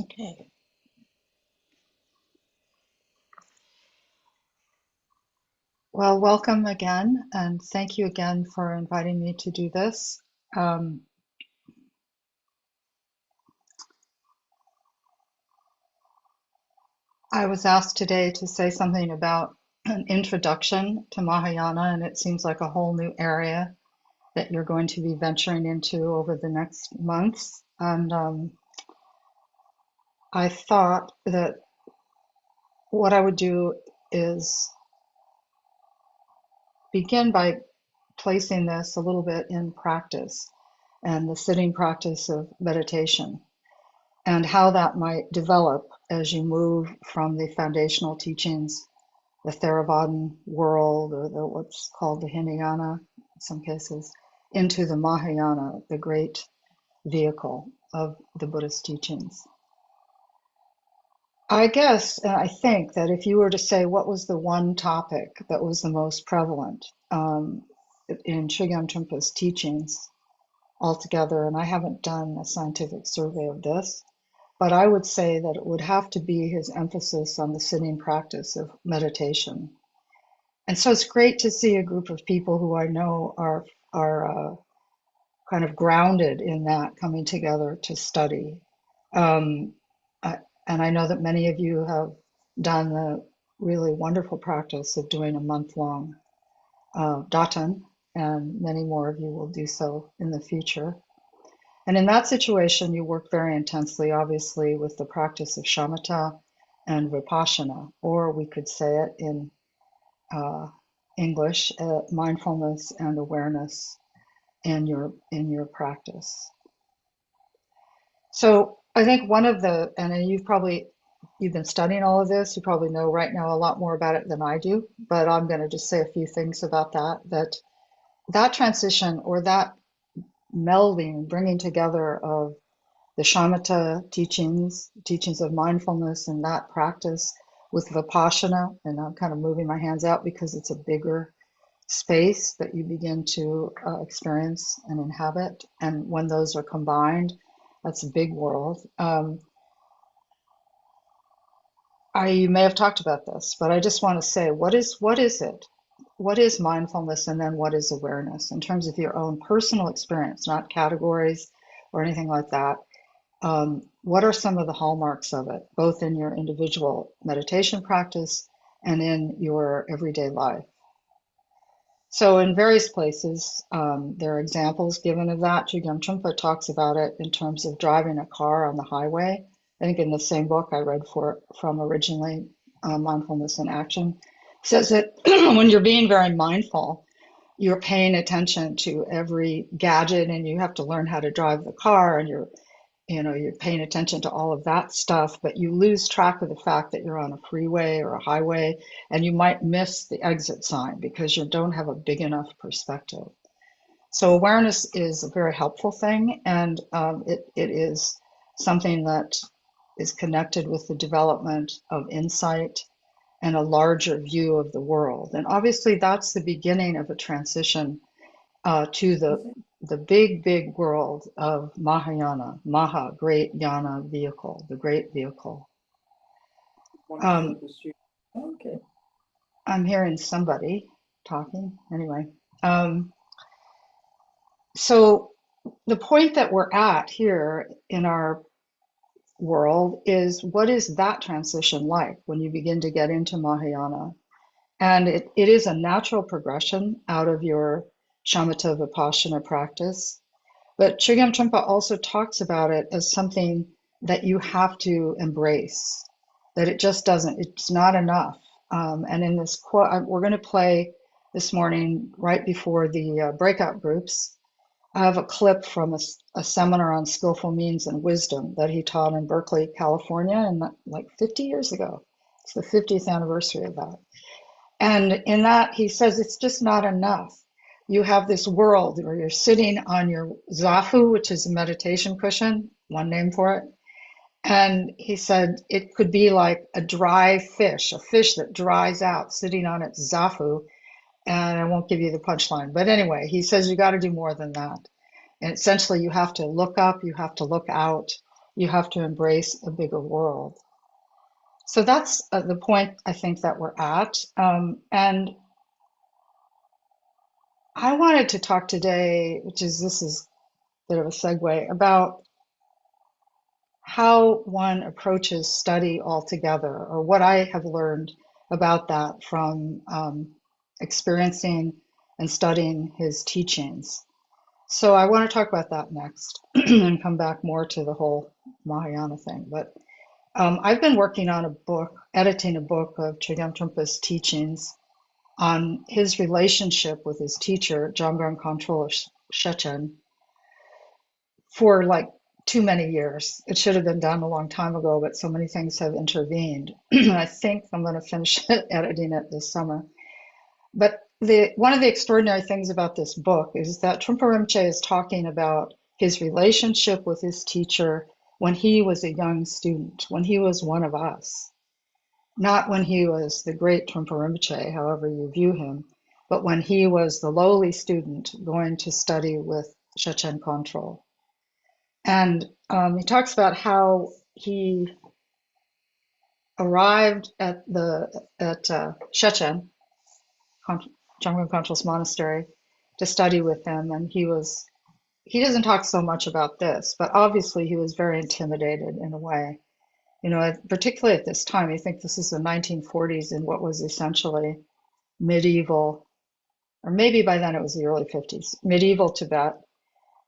Okay. Well, welcome again, and thank you again for inviting me to do this. Um, I was asked today to say something about an introduction to Mahayana, and it seems like a whole new area that you're going to be venturing into over the next months. And I thought that what I would do is begin by placing this a little bit in practice and the sitting practice of meditation, and how that might develop as you move from the foundational teachings, the Theravadan world, or what's called the Hinayana in some cases, into the Mahayana, the great vehicle of the Buddhist teachings. I guess, and I think that if you were to say what was the one topic that was the most prevalent in Chogyam Trungpa's teachings altogether, and I haven't done a scientific survey of this, but I would say that it would have to be his emphasis on the sitting practice of meditation. And so it's great to see a group of people who I know are kind of grounded in that coming together to study. Um, I, and I know that many of you have done the really wonderful practice of doing a month-long Datun, and many more of you will do so in the future. And in that situation, you work very intensely, obviously, with the practice of shamatha and vipassana, or we could say it in uh, English, mindfulness and awareness in your practice. So I think one of the, and you've been studying all of this, you probably know right now a lot more about it than I do, but I'm going to just say a few things about that transition, or that melding, bringing together of the shamatha teachings of mindfulness and that practice with vipassana, and I'm kind of moving my hands out because it's a bigger space that you begin to experience and inhabit. And when those are combined, that's a big world. You may have talked about this, but I just want to say, what is it? What is mindfulness, and then what is awareness in terms of your own personal experience, not categories or anything like that? What are some of the hallmarks of it, both in your individual meditation practice and in your everyday life? So in various places, there are examples given of that. Chogyam Trungpa talks about it in terms of driving a car on the highway. I think in the same book I read from originally, Mindfulness in Action, says that when you're being very mindful, you're paying attention to every gadget, and you have to learn how to drive the car, and you're paying attention to all of that stuff, but you lose track of the fact that you're on a freeway or a highway, and you might miss the exit sign because you don't have a big enough perspective. So awareness is a very helpful thing, and it is something that is connected with the development of insight and a larger view of the world. And obviously, that's the beginning of a transition to the big world of Mahayana, Maha, great Yana vehicle, the great vehicle. Okay. I'm hearing somebody talking. Anyway, so the point that we're at here in our world is, what is that transition like when you begin to get into Mahayana? And it is a natural progression out of your shamatha vipassana practice. But Chogyam Trungpa also talks about it as something that you have to embrace, that it just doesn't, it's not enough. And in this quote, we're going to play this morning, right before the breakout groups. I have a clip from a seminar on skillful means and wisdom that he taught in Berkeley, California, and like 50 years ago. It's the 50th anniversary of that. And in that, he says it's just not enough. You have this world where you're sitting on your zafu, which is a meditation cushion, one name for it. And he said it could be like a dry fish, a fish that dries out sitting on its zafu. And I won't give you the punchline. But anyway, he says you got to do more than that. And essentially, you have to look up, you have to look out, You have to embrace a bigger world. So that's the point I think that we're at. And I wanted to talk today, this is a bit of a segue, about how one approaches study altogether, or what I have learned about that from experiencing and studying his teachings. So I want to talk about that next and come back more to the whole Mahayana thing. But I've been working on a book, editing a book of Chogyam Trungpa's teachings on his relationship with his teacher, Jamgon Khyentse Shechen, for like too many years. It should have been done a long time ago, but so many things have intervened. I think I'm going to finish editing it this summer. But one of the extraordinary things about this book is that Trungpa Rinpoche is talking about his relationship with his teacher when he was a young student, when he was one of us. Not when he was the great Trungpa Rinpoche, however you view him, but when he was the lowly student going to study with Shechen Khyentse. And he talks about how he arrived at Shechen, Jamgon Khyentse's monastery, to study with him, and he doesn't talk so much about this, but obviously he was very intimidated in a way. Particularly at this time, I think this is the 1940s in what was essentially medieval, or maybe by then it was the early 50s, medieval Tibet.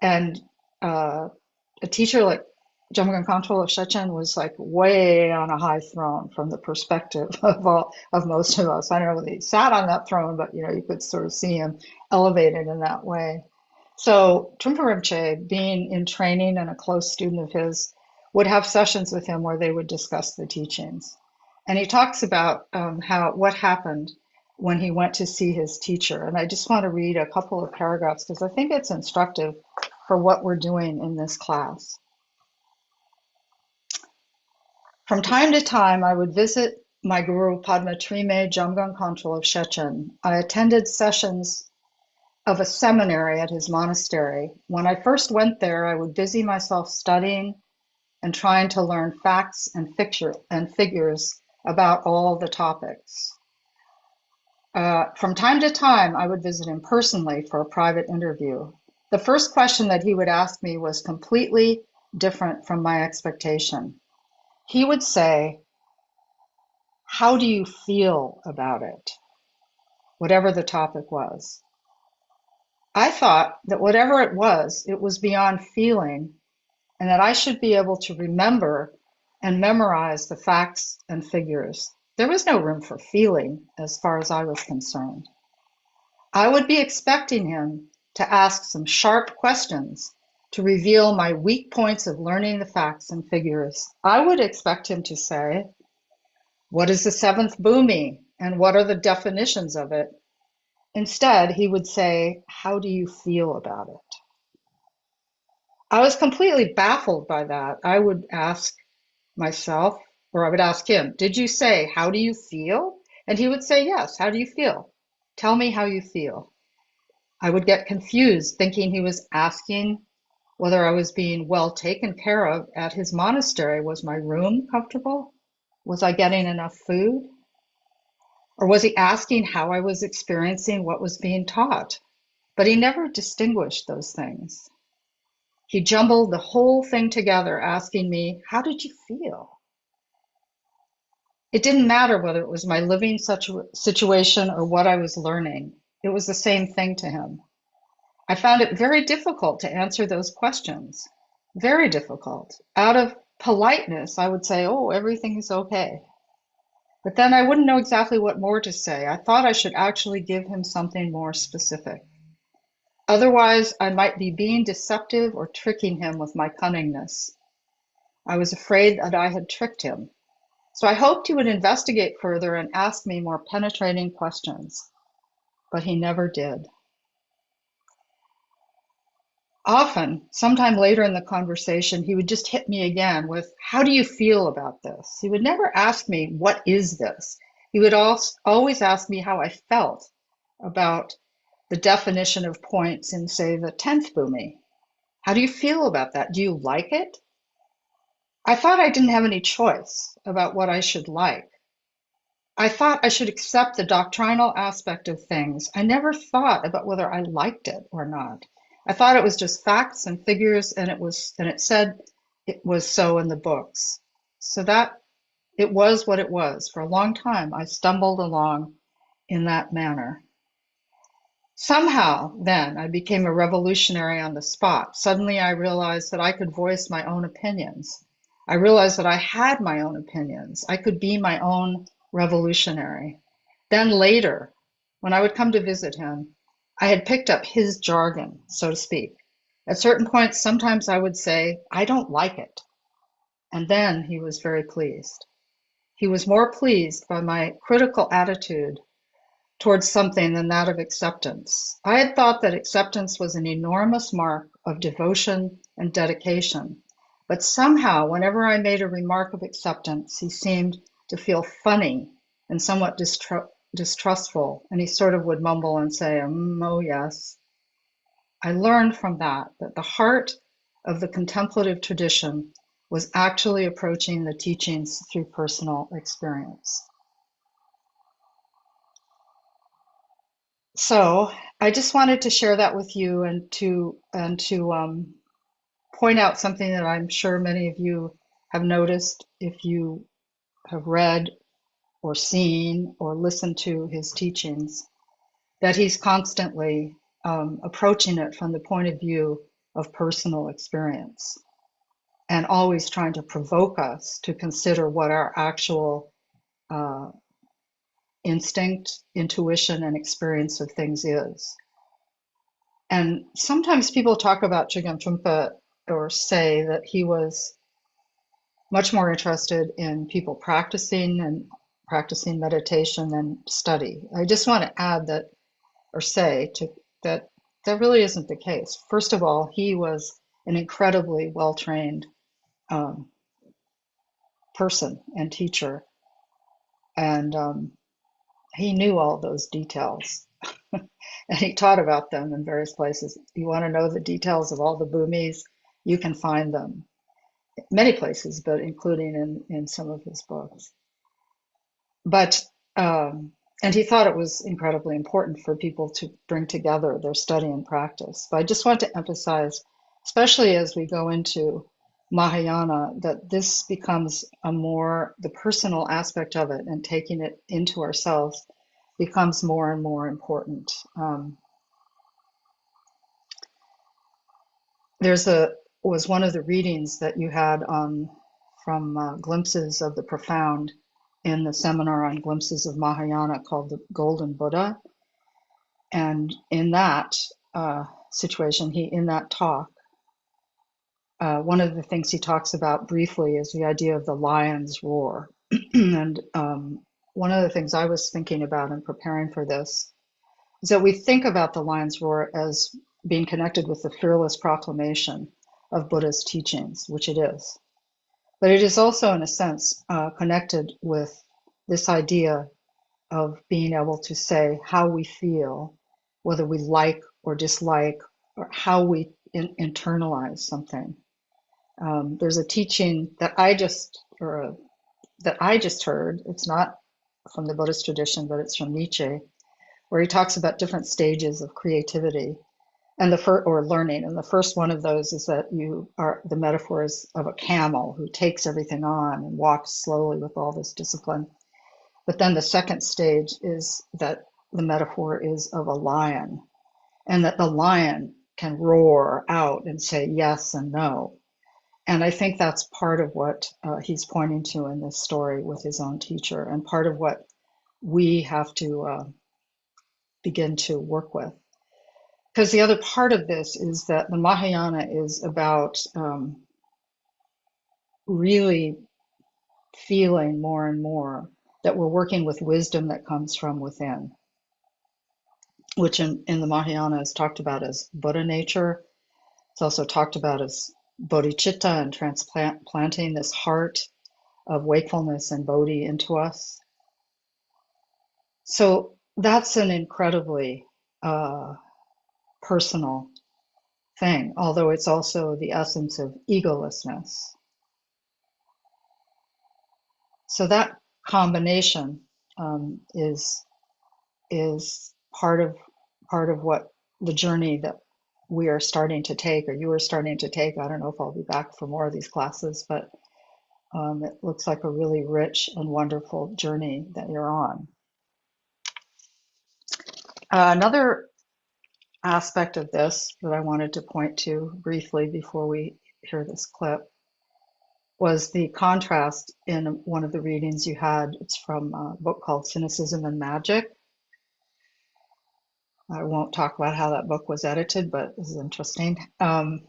And a teacher like Jamgon Khyentse Shechen was like way on a high throne from the perspective of most of us. I don't know whether he sat on that throne, but you could sort of see him elevated in that way. So Trungpa Rinpoche, being in training and a close student of his, would have sessions with him where they would discuss the teachings. And he talks about what happened when he went to see his teacher. And I just want to read a couple of paragraphs because I think it's instructive for what we're doing in this class. From time to time, I would visit my guru Padma Trime Jamgon Khyentse of Shechen. I attended sessions of a seminary at his monastery. When I first went there, I would busy myself studying and trying to learn facts and figures about all the topics. From time to time, I would visit him personally for a private interview. The first question that he would ask me was completely different from my expectation. He would say, "How do you feel about it?" Whatever the topic was. I thought that whatever it was beyond feeling, and that I should be able to remember and memorize the facts and figures. There was no room for feeling as far as I was concerned. I would be expecting him to ask some sharp questions to reveal my weak points of learning the facts and figures. I would expect him to say, "What is the seventh bhumi, and what are the definitions of it?" Instead, he would say, "How do you feel about it?" I was completely baffled by that. I would ask myself, or I would ask him, "Did you say, how do you feel?" And he would say, "Yes, how do you feel? Tell me how you feel." I would get confused, thinking he was asking whether I was being well taken care of at his monastery. Was my room comfortable? Was I getting enough food? Or was he asking how I was experiencing what was being taught? But he never distinguished those things. He jumbled the whole thing together, asking me, "How did you feel?" It didn't matter whether it was my living situation or what I was learning. It was the same thing to him. I found it very difficult to answer those questions. Very difficult. Out of politeness, I would say, "Oh, everything is okay." But then I wouldn't know exactly what more to say. I thought I should actually give him something more specific. Otherwise, I might be being deceptive or tricking him with my cunningness. I was afraid that I had tricked him. So I hoped he would investigate further and ask me more penetrating questions. But he never did. Often, sometime later in the conversation, he would just hit me again with, "How do you feel about this?" He would never ask me, "What is this?" He would always ask me how I felt about the definition of points in, say, the 10th bhumi. "How do you feel about that? Do you like it?" I thought I didn't have any choice about what I should like. I thought I should accept the doctrinal aspect of things. I never thought about whether I liked it or not. I thought it was just facts and figures, and it said it was so in the books. So that it was what it was. For a long time, I stumbled along in that manner. Somehow, then, I became a revolutionary on the spot. Suddenly, I realized that I could voice my own opinions. I realized that I had my own opinions. I could be my own revolutionary. Then later, when I would come to visit him, I had picked up his jargon, so to speak. At certain points, sometimes I would say, I don't like it. And then he was very pleased. He was more pleased by my critical attitude towards something than that of acceptance. I had thought that acceptance was an enormous mark of devotion and dedication, but somehow, whenever I made a remark of acceptance, he seemed to feel funny and somewhat distrustful, and he sort of would mumble and say, oh, yes. I learned from that the heart of the contemplative tradition was actually approaching the teachings through personal experience. So I just wanted to share that with you and to point out something that I'm sure many of you have noticed if you have read or seen or listened to his teachings, that he's constantly approaching it from the point of view of personal experience and always trying to provoke us to consider what our actual uh, instinct, intuition, and experience of things is. And sometimes people talk about Chogyam Trungpa or say that he was much more interested in people practicing and practicing meditation than study. I just want to add that or say to that that really isn't the case. First of all, he was an incredibly well-trained um, person and teacher, and he knew all those details. And he taught about them in various places. You want to know the details of all the bhumis, you can find them many places, but including in some of his books. But and he thought it was incredibly important for people to bring together their study and practice. But I just want to emphasize, especially as we go into Mahayana, that this becomes the personal aspect of it and taking it into ourselves becomes more and more important. There's a was one of the readings that you had on from Glimpses of the Profound in the seminar on Glimpses of Mahayana called the Golden Buddha, and in that situation, in that talk, one of the things he talks about briefly is the idea of the lion's roar, and one of the things I was thinking about in preparing for this is that we think about the lion's roar as being connected with the fearless proclamation of Buddha's teachings, which it is. But it is also, in a sense, connected with this idea of being able to say how we feel, whether we like or dislike, or how we internalize something. There's a teaching that that I just heard. It's not from the Buddhist tradition, but it's from Nietzsche, where he talks about different stages of creativity and or learning. And the first one of those is that the metaphor is of a camel who takes everything on and walks slowly with all this discipline. But then the second stage is that the metaphor is of a lion, and that the lion can roar out and say yes and no. And I think that's part of what he's pointing to in this story with his own teacher, and part of what we have to begin to work with. Because the other part of this is that the Mahayana is about really feeling more and more that we're working with wisdom that comes from within, which in the Mahayana is talked about as Buddha nature. It's also talked about as bodhicitta and transplanting this heart of wakefulness and bodhi into us. So that's an incredibly personal thing, although it's also the essence of egolessness. So that combination is part of what the journey that we are starting to take, or you are starting to take. I don't know if I'll be back for more of these classes, but it looks like a really rich and wonderful journey that you're on. Another aspect of this that I wanted to point to briefly before we hear this clip was the contrast in one of the readings you had. It's from a book called Cynicism and Magic. I won't talk about how that book was edited, but this is interesting. And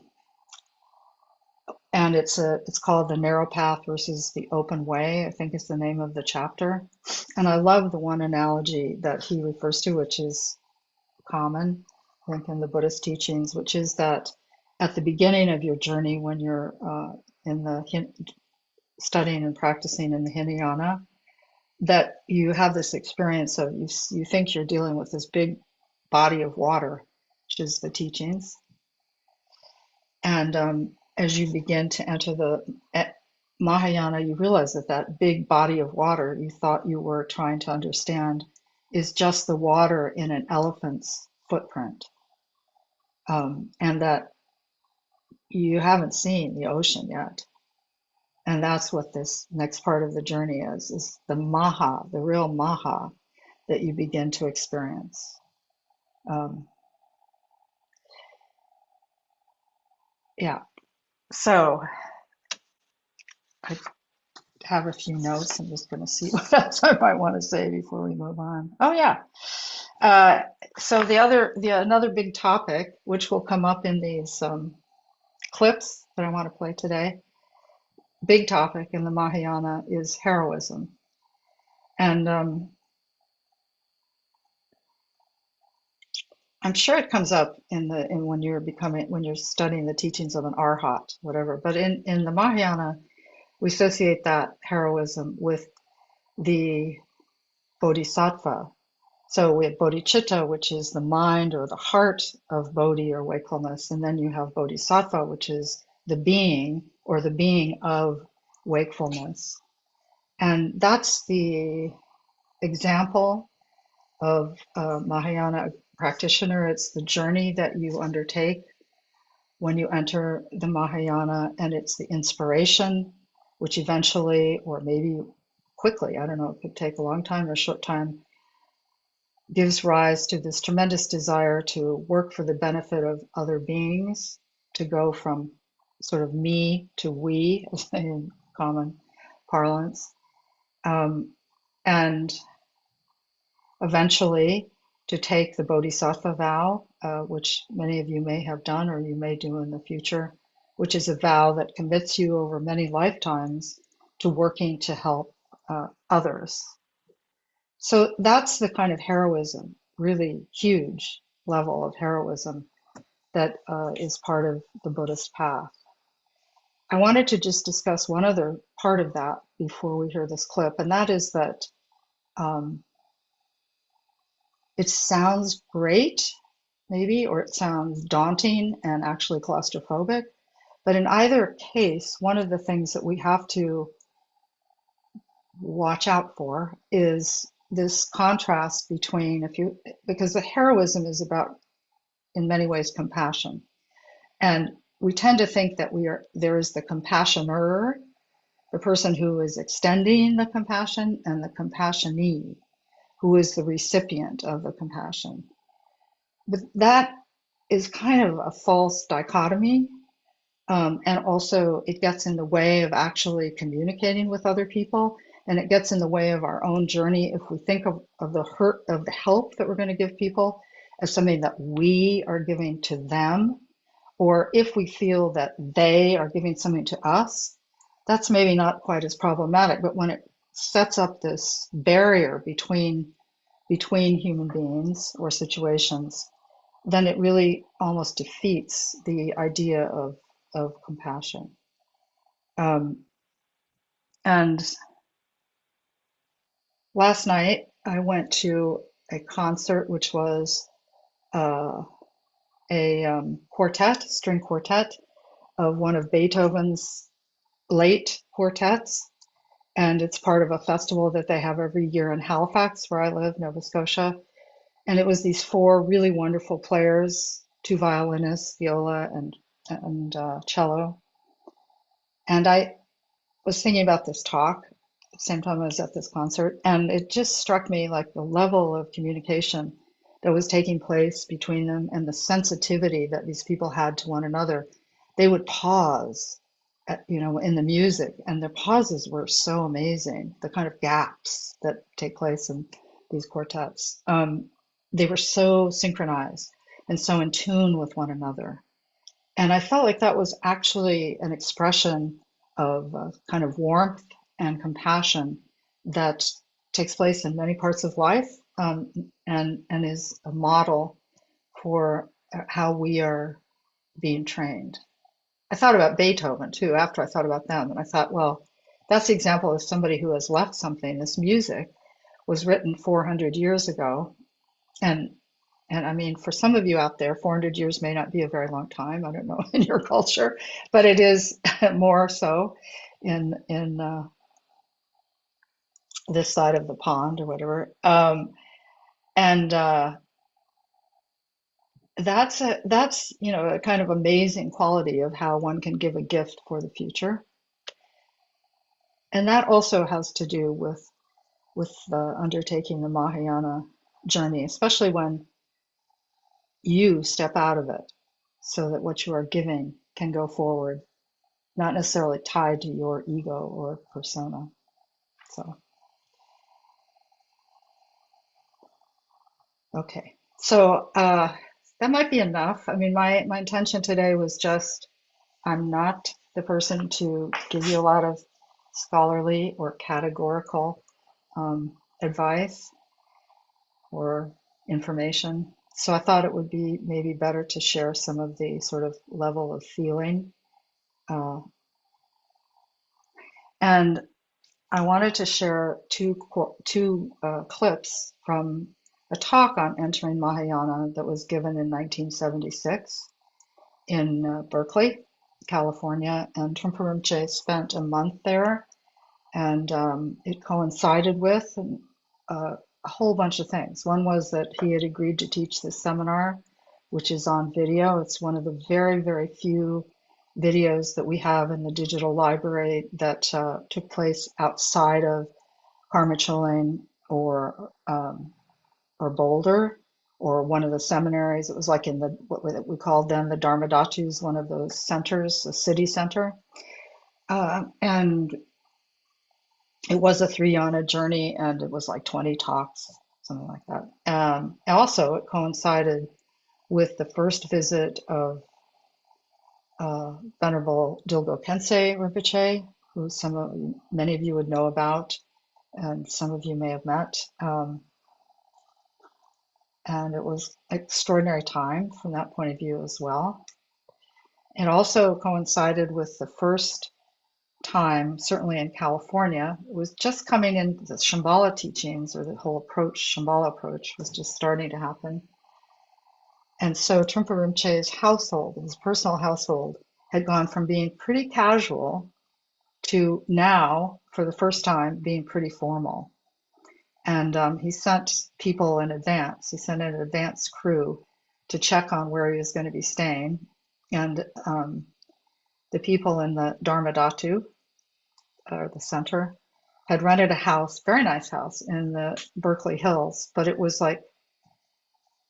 it's called The Narrow Path versus the Open Way, I think is the name of the chapter. And I love the one analogy that he refers to, which is common, I think, in the Buddhist teachings, which is that at the beginning of your journey, when you're studying and practicing in the Hinayana, that you have this experience of you think you're dealing with this big body of water, which is the teachings. And as you begin to enter the Mahayana, you realize that that big body of water you thought you were trying to understand is just the water in an elephant's footprint. And that you haven't seen the ocean yet. And that's what this next part of the journey is the Maha, the real Maha that you begin to experience. Yeah. So I have a few notes. I'm just going to see what else I might want to say before we move on. Oh yeah. So another big topic, which will come up in these clips that I want to play today, big topic in the Mahayana is heroism. And I'm sure it comes up in when you're studying the teachings of an arhat, whatever. But in the Mahayana, we associate that heroism with the bodhisattva. So we have bodhicitta, which is the mind or the heart of bodhi or wakefulness, and then you have bodhisattva, which is the being or the being of wakefulness. And that's the example of a Mahayana practitioner. It's the journey that you undertake when you enter the Mahayana, and it's the inspiration, which eventually, or maybe quickly, I don't know, it could take a long time or a short time, gives rise to this tremendous desire to work for the benefit of other beings, to go from sort of me to we, as in common parlance, and eventually to take the Bodhisattva vow, which many of you may have done or you may do in the future, which is a vow that commits you over many lifetimes to working to help others. So that's the kind of heroism, really huge level of heroism that is part of the Buddhist path. I wanted to just discuss one other part of that before we hear this clip, and that is that it sounds great, maybe, or it sounds daunting and actually claustrophobic. But in either case, one of the things that we have to watch out for is this contrast between because the heroism is about, in many ways, compassion. And we tend to think that there is the compassioner, the person who is extending the compassion, and the compassionee, who is the recipient of the compassion. But that is kind of a false dichotomy. And also, it gets in the way of actually communicating with other people, and it gets in the way of our own journey if we think of the help that we're going to give people as something that we are giving to them, or if we feel that they are giving something to us. That's maybe not quite as problematic, but when it sets up this barrier between human beings or situations, then it really almost defeats the idea of compassion. And last night I went to a concert, which was a string quartet of one of Beethoven's late quartets. And it's part of a festival that they have every year in Halifax, where I live, Nova Scotia. And it was these four really wonderful players, two violinists, viola and cello. And I was thinking about this talk at the same time I was at this concert, and it just struck me like the level of communication that was taking place between them and the sensitivity that these people had to one another. They would pause, in the music, and their pauses were so amazing. The kind of gaps that take place in these quartets, they were so synchronized and so in tune with one another. And I felt like that was actually an expression of kind of warmth and compassion that takes place in many parts of life, and is a model for how we are being trained. I thought about Beethoven too after I thought about them, and I thought, well, that's the example of somebody who has left something. This music was written 400 years ago, and and I mean, for some of you out there, 400 years may not be a very long time. I don't know in your culture, but it is more so in this side of the pond or whatever. And that's a kind of amazing quality of how one can give a gift for the future, and that also has to do with undertaking the Mahayana journey, especially when you step out of it, so that what you are giving can go forward, not necessarily tied to your ego or persona. So, okay. So that might be enough. I mean, my intention today was just, I'm not the person to give you a lot of scholarly or categorical advice or information. So I thought it would be maybe better to share some of the sort of level of feeling. Uh, and I wanted to share two clips from a talk on entering Mahayana that was given in 1976 in Berkeley, California, and Trungpa Rinpoche spent a month there, and it coincided with a whole bunch of things. One was that he had agreed to teach this seminar, which is on video. It's one of the very, very few videos that we have in the digital library that took place outside of Karma or Boulder or one of the seminaries. It was like in what we called then the Dharmadatus, one of those centers, a city center. And it was a 3-yana journey, and it was like 20 talks, something like that. Also, it coincided with the first visit of Venerable Dilgo Khyentse Rinpoche, who many of you would know about, and some of you may have met. And it was an extraordinary time from that point of view as well. It also coincided with the first time, certainly in California, it was just coming in, the Shambhala teachings, or the whole approach, Shambhala approach, was just starting to happen. And so Trungpa Rinpoche's household, his personal household, had gone from being pretty casual to now, for the first time, being pretty formal. And he sent people in advance. He sent an advance crew to check on where he was going to be staying. And the people in the Dharmadhatu, or the center, had rented a house, very nice house, in the Berkeley Hills, but it was like,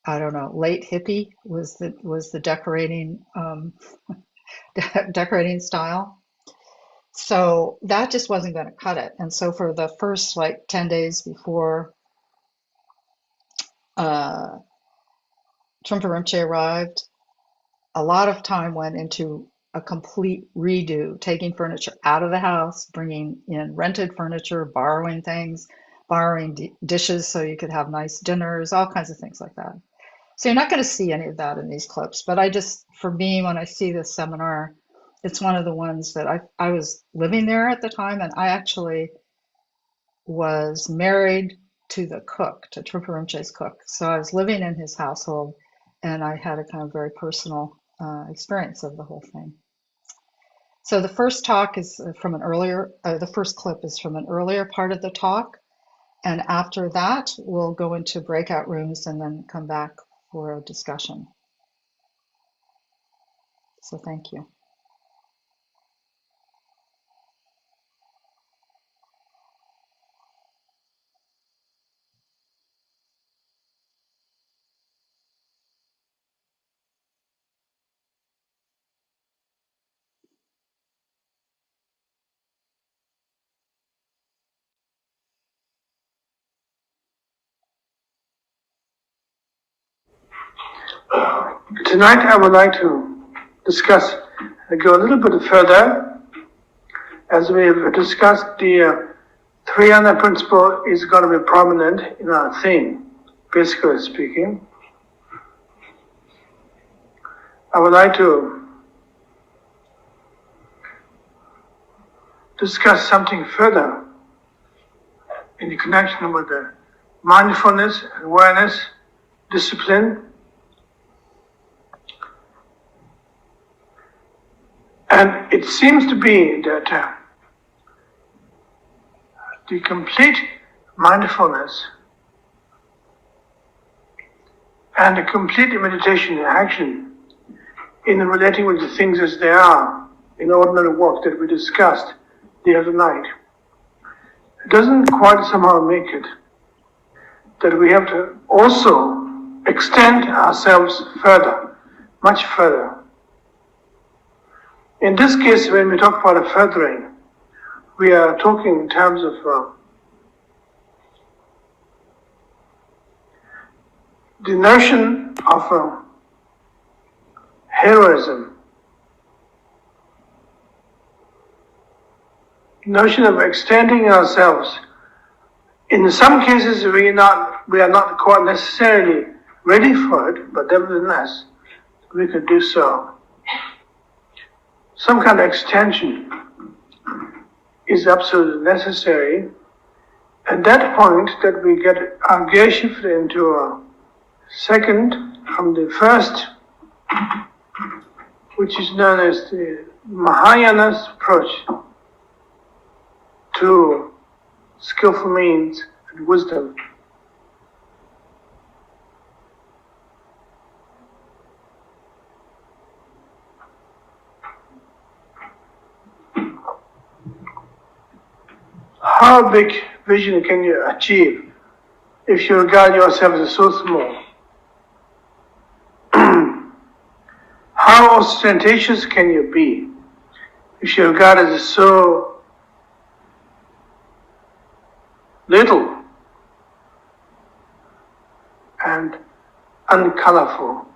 I don't know, late hippie was the decorating decorating style. So that just wasn't going to cut it. And so for the first like 10 days before uh, Trungpa Rinpoche arrived, a lot of time went into a complete redo, taking furniture out of the house, bringing in rented furniture, borrowing things, borrowing dishes so you could have nice dinners, all kinds of things like that. So you're not going to see any of that in these clips, but for me, when I see this seminar, it's one of the ones that I was living there at the time, and I actually was married to the cook, to Trungpa Rinpoche's cook. So I was living in his household, and I had a kind of very personal experience of the whole thing. So the first talk is from an earlier, the first clip is from an earlier part of the talk. And after that, we'll go into breakout rooms and then come back for a discussion. So thank you. Tonight I would like to discuss and go a little bit further, as we have discussed the Hinayana principle is going to be prominent in our theme, basically speaking. I would like to discuss something further in connection with the mindfulness, awareness, discipline. And it seems to be that the complete mindfulness and the complete meditation and action in relating with the things as they are in ordinary work that we discussed the other night, it doesn't quite somehow make it that we have to also extend ourselves further, much further. In this case, when we talk about a furthering, we are talking in terms of the notion of heroism, notion of extending ourselves. In some cases, we are not quite necessarily ready for it, but nevertheless, we could do so. Some kind of extension is absolutely necessary. At that point, that we get our gaze shifted into a second from the first, which is known as the Mahayana's approach to skillful means and wisdom. How big vision can you achieve if you regard yourself as so small? How ostentatious can you be if you regard it as so little and uncolorful?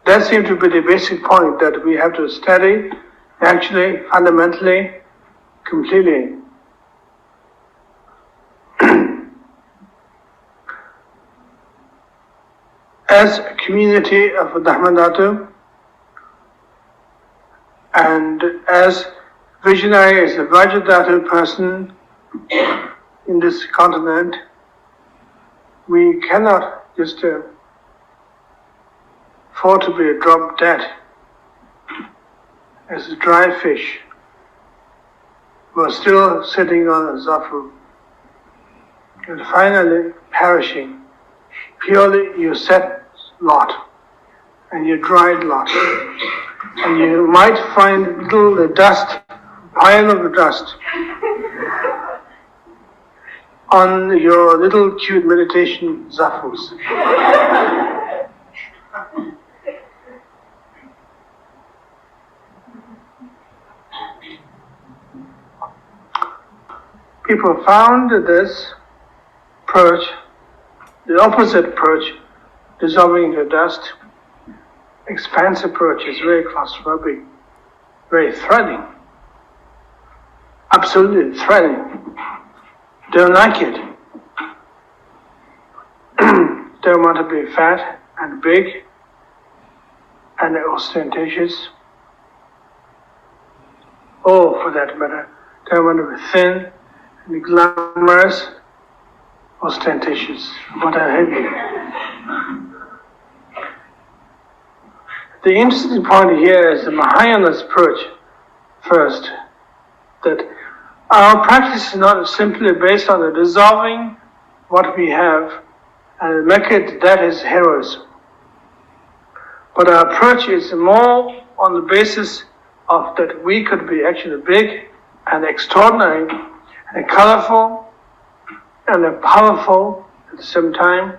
That seems to be the basic point that we have to study, actually, fundamentally, completely. As a community of Dhammadhatu, and as visionary, as a Vajradhatu person in this continent, we cannot just afford to be a drop dead as a dry fish. We're still sitting on a zafu and finally perishing. Purely your set lot and your dried lot. And you might find little dust, pile of dust on your little cute meditation zafus. People found this approach, the opposite approach, dissolving into dust, expansive approach is very claustrophobic, very threatening, absolutely threatening. Don't like it. Don't want to be fat and big and ostentatious. Or, for that matter, don't want to be thin and glamorous, ostentatious, what have you. The interesting point here is the Mahayana's approach first, that our practice is not simply based on the dissolving what we have and make it that is heroism. But our approach is more on the basis of that we could be actually big and extraordinary and colorful and powerful at the same time,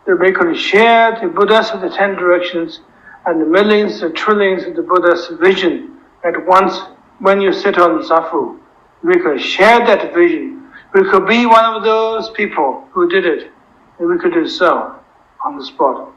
that we could share the Buddhas of the 10 directions and the millions, the trillions of the Buddha's vision at once when you sit on the zafu. We could share that vision. We could be one of those people who did it, and we could do so on the spot.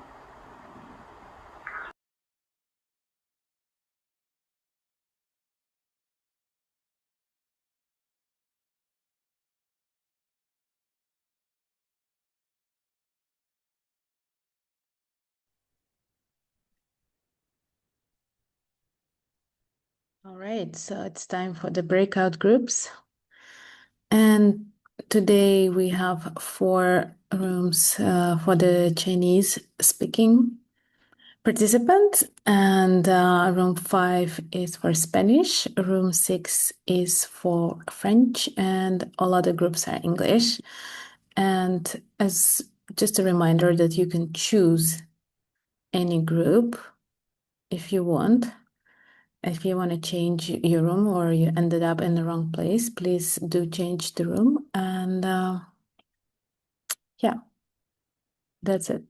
All right, so it's time for the breakout groups. And today we have 4 rooms for the Chinese speaking participants, and room 5 is for Spanish, room 6 is for French, and all other groups are English. And as just a reminder that you can choose any group if you want. If you want to change your room or you ended up in the wrong place, please do change the room. And yeah, that's it.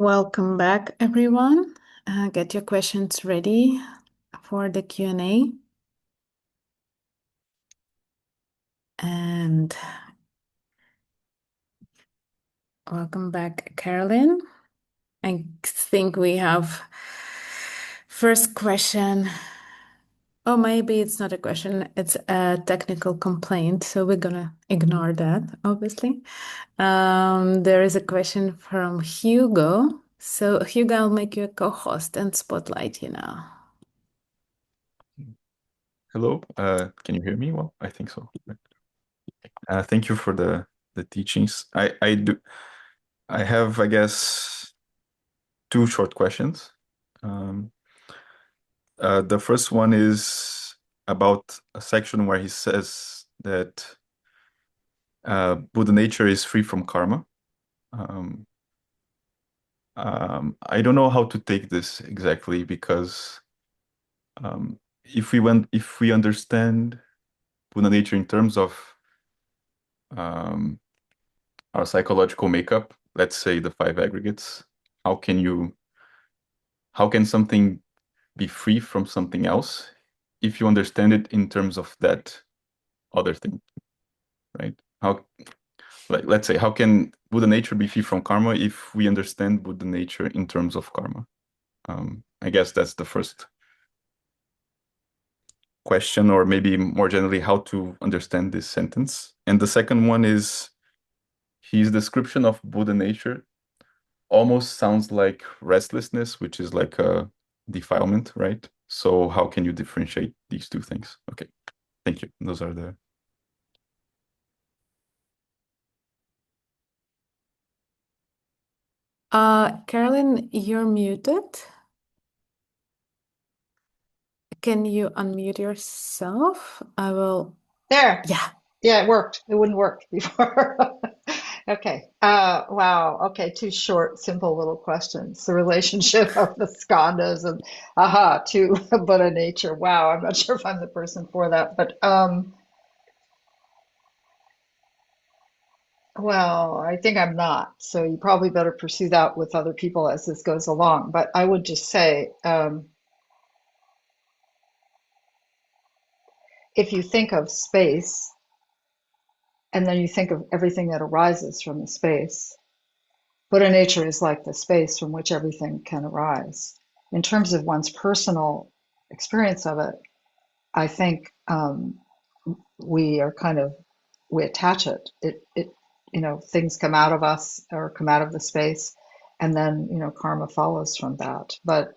Welcome back, everyone. Get your questions ready for the Q&A. And welcome back, Carolyn. I think we have first question. Oh, maybe it's not a question, it's a technical complaint. So we're gonna ignore that, obviously. There is a question from Hugo. So Hugo, I'll make you a co-host and spotlight you now. Hello, can you hear me? Well, I think so. Thank you for the teachings. I have, I guess, two short questions. The first one is about a section where he says that Buddha nature is free from karma. I don't know how to take this exactly because if we understand Buddha nature in terms of our psychological makeup, let's say the five aggregates, how can something be free from something else if you understand it in terms of that other thing, right? Let's say, how can Buddha nature be free from karma if we understand Buddha nature in terms of karma? I guess that's the first question, or maybe more generally, how to understand this sentence. And the second one is his description of Buddha nature almost sounds like restlessness, which is like a defilement, right? So how can you differentiate these two things? Okay, thank you. Those are the... Carolyn, you're muted. Can you unmute yourself? I will. There. Yeah. Yeah, it worked. It wouldn't work before. Okay. Wow. Okay. Two short, simple little questions. The relationship of the skandhas and to Buddha nature. Wow. I'm not sure if I'm the person for that, but well, I think I'm not. So you probably better pursue that with other people as this goes along. But I would just say, if you think of space and then you think of everything that arises from the space, Buddha nature is like the space from which everything can arise. In terms of one's personal experience of it, I think we are kind of we attach it. Things come out of us or come out of the space, and then karma follows from that. But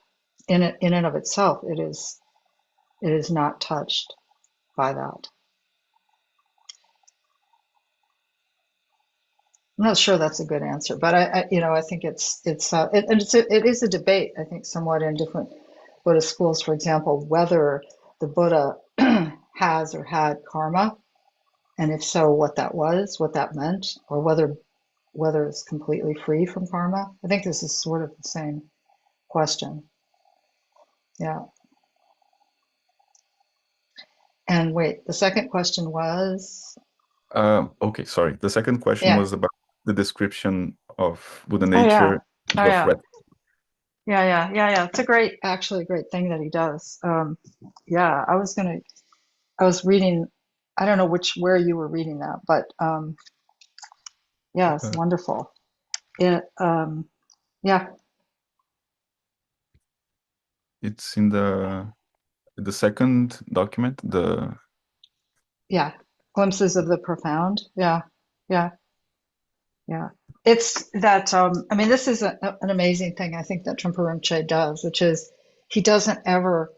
in and of itself, it is not touched by that. I'm not sure that's a good answer, but I think it is a debate. I think somewhat in different Buddhist schools, for example, whether the Buddha has or had karma, and if so, what that was, what that meant, or whether it's completely free from karma. I think this is sort of the same question. Yeah. And wait, the second question was, Okay, sorry. The second question yeah. was about the description of Buddha Oh yeah. nature Oh of yeah. red. Yeah. It's actually a great thing that he does. Yeah, I was reading, I don't know where you were reading that, but yeah, it's Uh, wonderful. It, yeah, it's in the second document, yeah. Glimpses of the profound. Yeah, yeah. It's that, I mean, this is an amazing thing I think that Trungpa Rinpoche does, which is he doesn't ever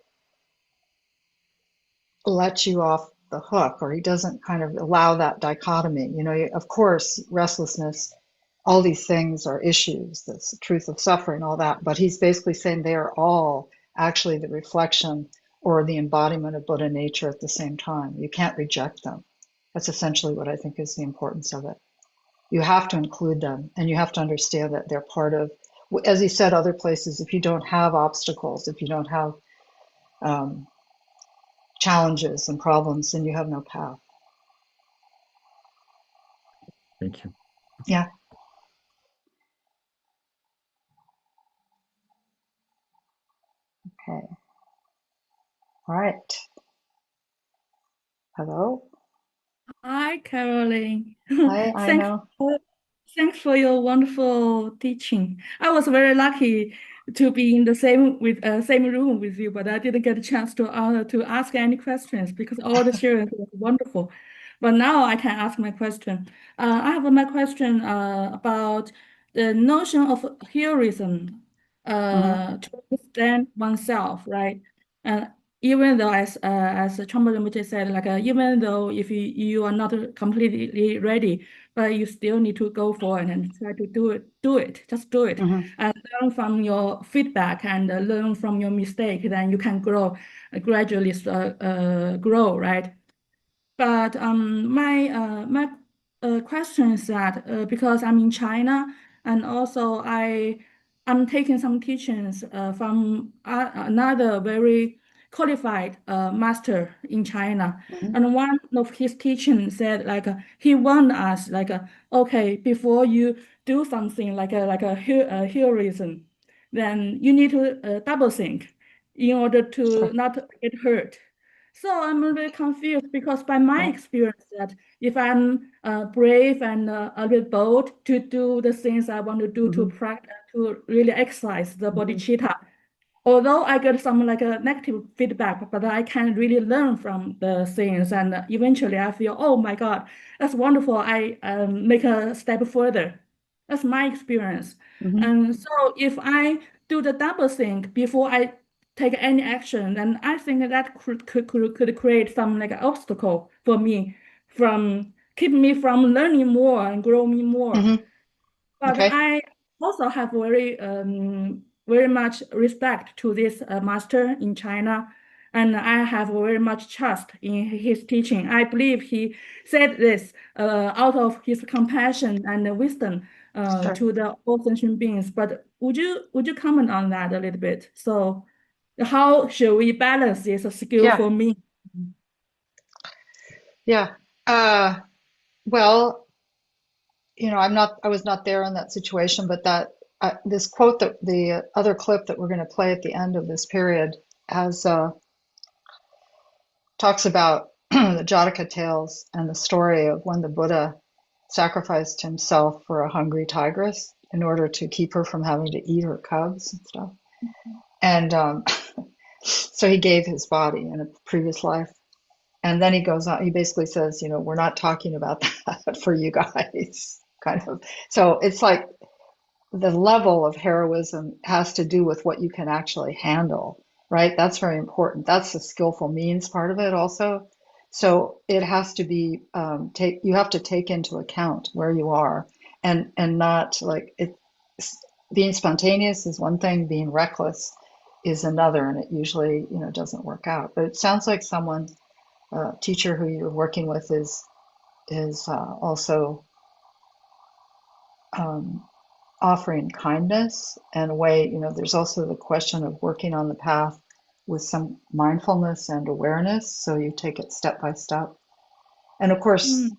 let you off the hook, or he doesn't kind of allow that dichotomy. Of course, restlessness, all these things are issues, the truth of suffering, all that, but he's basically saying they are all actually the reflection or the embodiment of Buddha nature at the same time. You can't reject them. That's essentially what I think is the importance of it. You have to include them, and you have to understand that they're part of, as he said other places, if you don't have obstacles, if you don't have um, challenges and problems, then you have no path. thank you. Yeah. All right. Hello. Hi, Carolyn. Hi, I Thanks know. for, thanks for your wonderful teaching. I was very lucky to be in the same room with you, but I didn't get a chance to ask any questions because all the sharing was wonderful. But now I can ask my question. I have my question about the notion of heroism Mm-hmm. to understand oneself, right? And even though as Trungpa Rinpoche said, like even though if you are not completely ready, but you still need to go for it and try to just do it, Mm-hmm. and learn from your feedback and learn from your mistake. Then you can grow gradually, grow, right? But my question is that because I'm in China and also I'm taking some teachings from another very qualified master in China, Mm-hmm. and one of his teachings said like he warned us like okay, before you do something like a heroism, then you need to double think in order to Sure. not get hurt. So I'm really confused because by my Right. experience that if I'm brave and a little bold to do the things I want to do to Mm-hmm. practice to really exercise the Mm-hmm. bodhicitta, although I get some like a negative feedback, but I can really learn from the things and eventually I feel, oh my God, that's wonderful. I make a step further. That's my experience. Mm-hmm. And so if I do the double think before I take any action, then I think that could create some like obstacle for me from keep me from learning more and grow me more. Mm-hmm. But Okay. I also have very much respect to this master in China, and I have very much trust in his teaching. I believe he said this out of his compassion and wisdom Sure. to the all sentient beings. But would you comment on that a little bit? So, how should we balance this skill Yeah. for me? Yeah. Uh, well, I was not there in that situation, but this quote that the other clip that we're going to play at the end of this period has talks about the Jataka tales and the story of when the Buddha sacrificed himself for a hungry tigress in order to keep her from having to eat her cubs and stuff. And so he gave his body in a previous life. And then he goes on, he basically says, we're not talking about that for you guys, kind of. So it's like the level of heroism has to do with what you can actually handle, right? That's very important. That's the skillful means part of it also. So it has to be you have to take into account where you are and not like it. Being spontaneous is one thing, being reckless is another, and it usually doesn't work out. But it sounds like someone teacher who you're working with is also um, offering kindness and a way, there's also the question of working on the path with some mindfulness and awareness. So you take it step by step. And of course, Mm,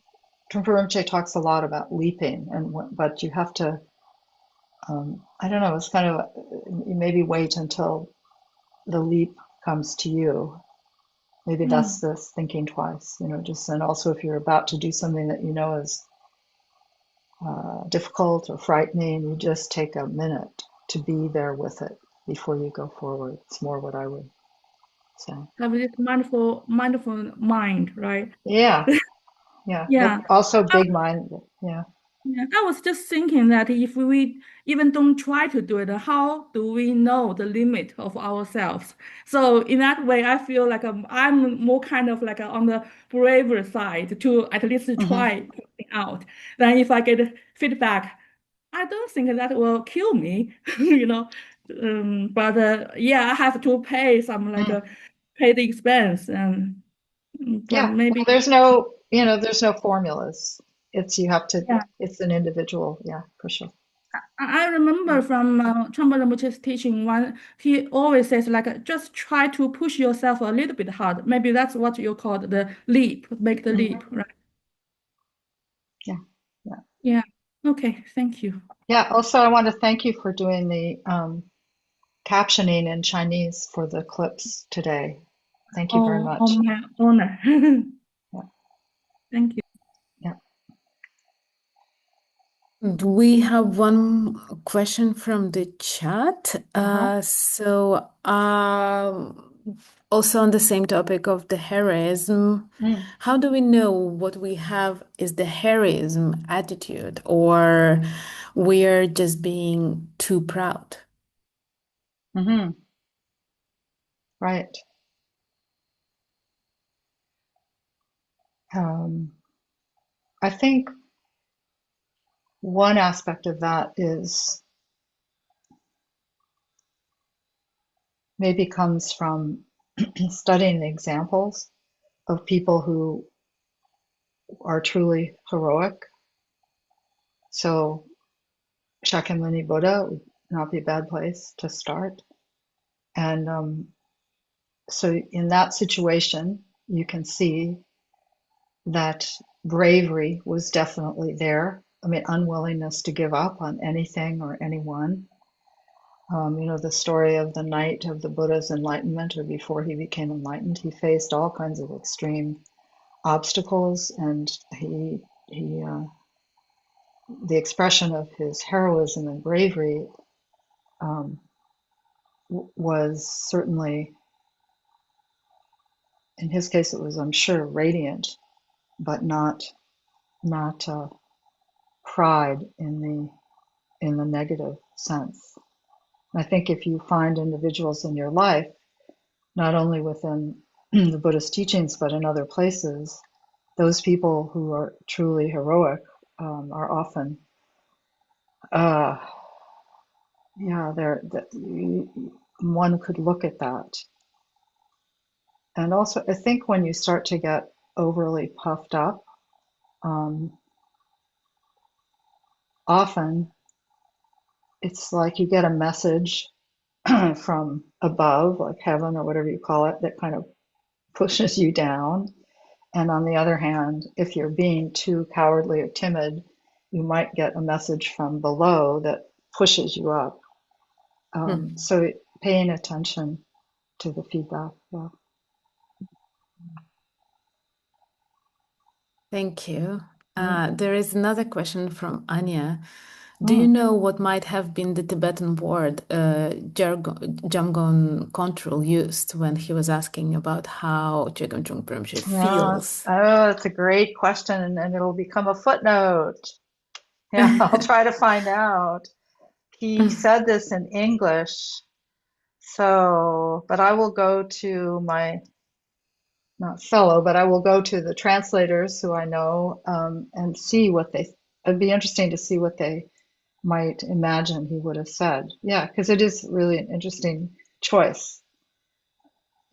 Trungpa Rinpoche talks a lot about leaping, but you have to, I don't know, it's kind of, you maybe wait until the leap comes to you. Maybe that's mm. this thinking twice, just, and also if you're about to do something that you know is difficult or frightening, you just take a minute to be there with it before you go forward. It's more what I would say. Have this mindful mind, right? Yeah, yeah. But Yeah. also big mind. Yeah. Yeah, I was just thinking that if we even don't try to do it, how do we know the limit of ourselves? So in that way, I feel like I'm more kind of like on the braver side to at least Hmm. try something out. Then if I get feedback, I don't think that will kill me, you know. But yeah, I have to pay some Mm. pay the expense and but Yeah. Well, maybe. there's no formulas. You have to, Yeah. it's an individual. Yeah, for sure. I remember from Trungpa Rinpoche's teaching one, he always says like just try to push yourself a little bit hard. Maybe that's what you call the leap, make the leap, Hmm. right? Yeah. Yeah. Yeah. Okay, thank you. Yeah. Also, I want to thank you for doing the captioning in Chinese for the clips today. Thank you very much. On my honor. Yeah. Thank you. Yeah. We have one question from the chat. Also on the same topic of the heroism, how do we know what we have is the heroism attitude, or we're just being too proud? Right. I think one aspect of that is maybe comes from studying the examples of people who are truly heroic. So Shakyamuni Buddha would not be a bad place to start. And so in that situation, you can see that bravery was definitely there. I mean, unwillingness to give up on anything or anyone. The story of the night of the Buddha's enlightenment, or before he became enlightened, he faced all kinds of extreme obstacles, and the expression of his heroism and bravery was certainly, in his case, it was, I'm sure, radiant, but not pride in the negative sense. I think if you find individuals in your life, not only within the Buddhist teachings, but in other places, those people who are truly heroic are often, one could look at that. And also, I think when you start to get overly puffed up, often it's like you get a message from above, like heaven or whatever you call it, that kind of pushes you down. And on the other hand, if you're being too cowardly or timid, you might get a message from below that pushes you up. So paying attention to the feedback. Yeah. Thank you. There is another question from Anya. Do you know what might have been the Tibetan word Jamgon Kongtrul used when he was asking about how Chogyam Trungpa Rinpoche feels? Oh, it's a great question, and it'll become a footnote. Yeah, I'll try to find out. He said this in English, but I will go to not fellow, but I will go to the translators who I know and see it'd be interesting to see what they might imagine he would have said. Yeah, because it is really an interesting choice.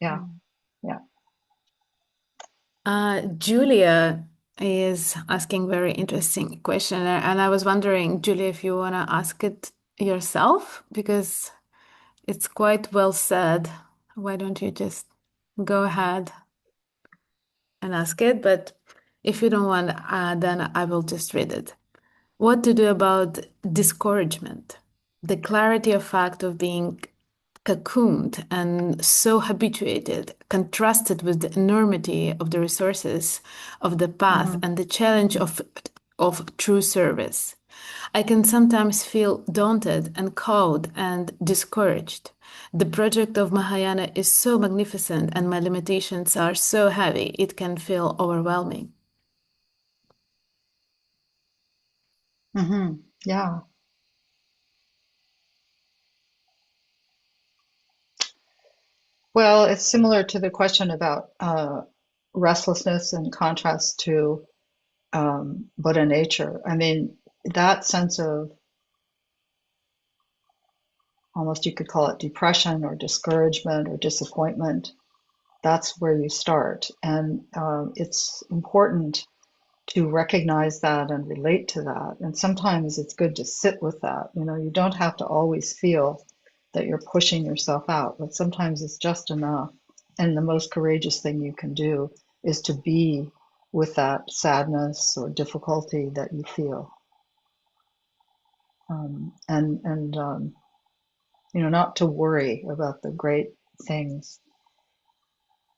Yeah, yeah. Julia is asking very interesting question, and I was wondering, Julia, if you want to ask it yourself, because it's quite well said. Why don't you just go ahead and ask it? But if you don't want, then I will just read it. What to do about discouragement? The clarity of fact of being cocooned and so habituated, contrasted with the enormity of the resources of the path and the challenge of true service. I can sometimes feel daunted and cowed and discouraged. The project of Mahayana is so magnificent and my limitations are so heavy, it can feel overwhelming. Yeah. Well, it's similar to the question about restlessness in contrast to Buddha nature. I mean, that sense of almost you could call it depression or discouragement or disappointment, that's where you start. And it's important to recognize that and relate to that. And sometimes it's good to sit with that. You don't have to always feel that you're pushing yourself out, but sometimes it's just enough. And the most courageous thing you can do is to be with that sadness or difficulty that you feel. Not to worry about the great things.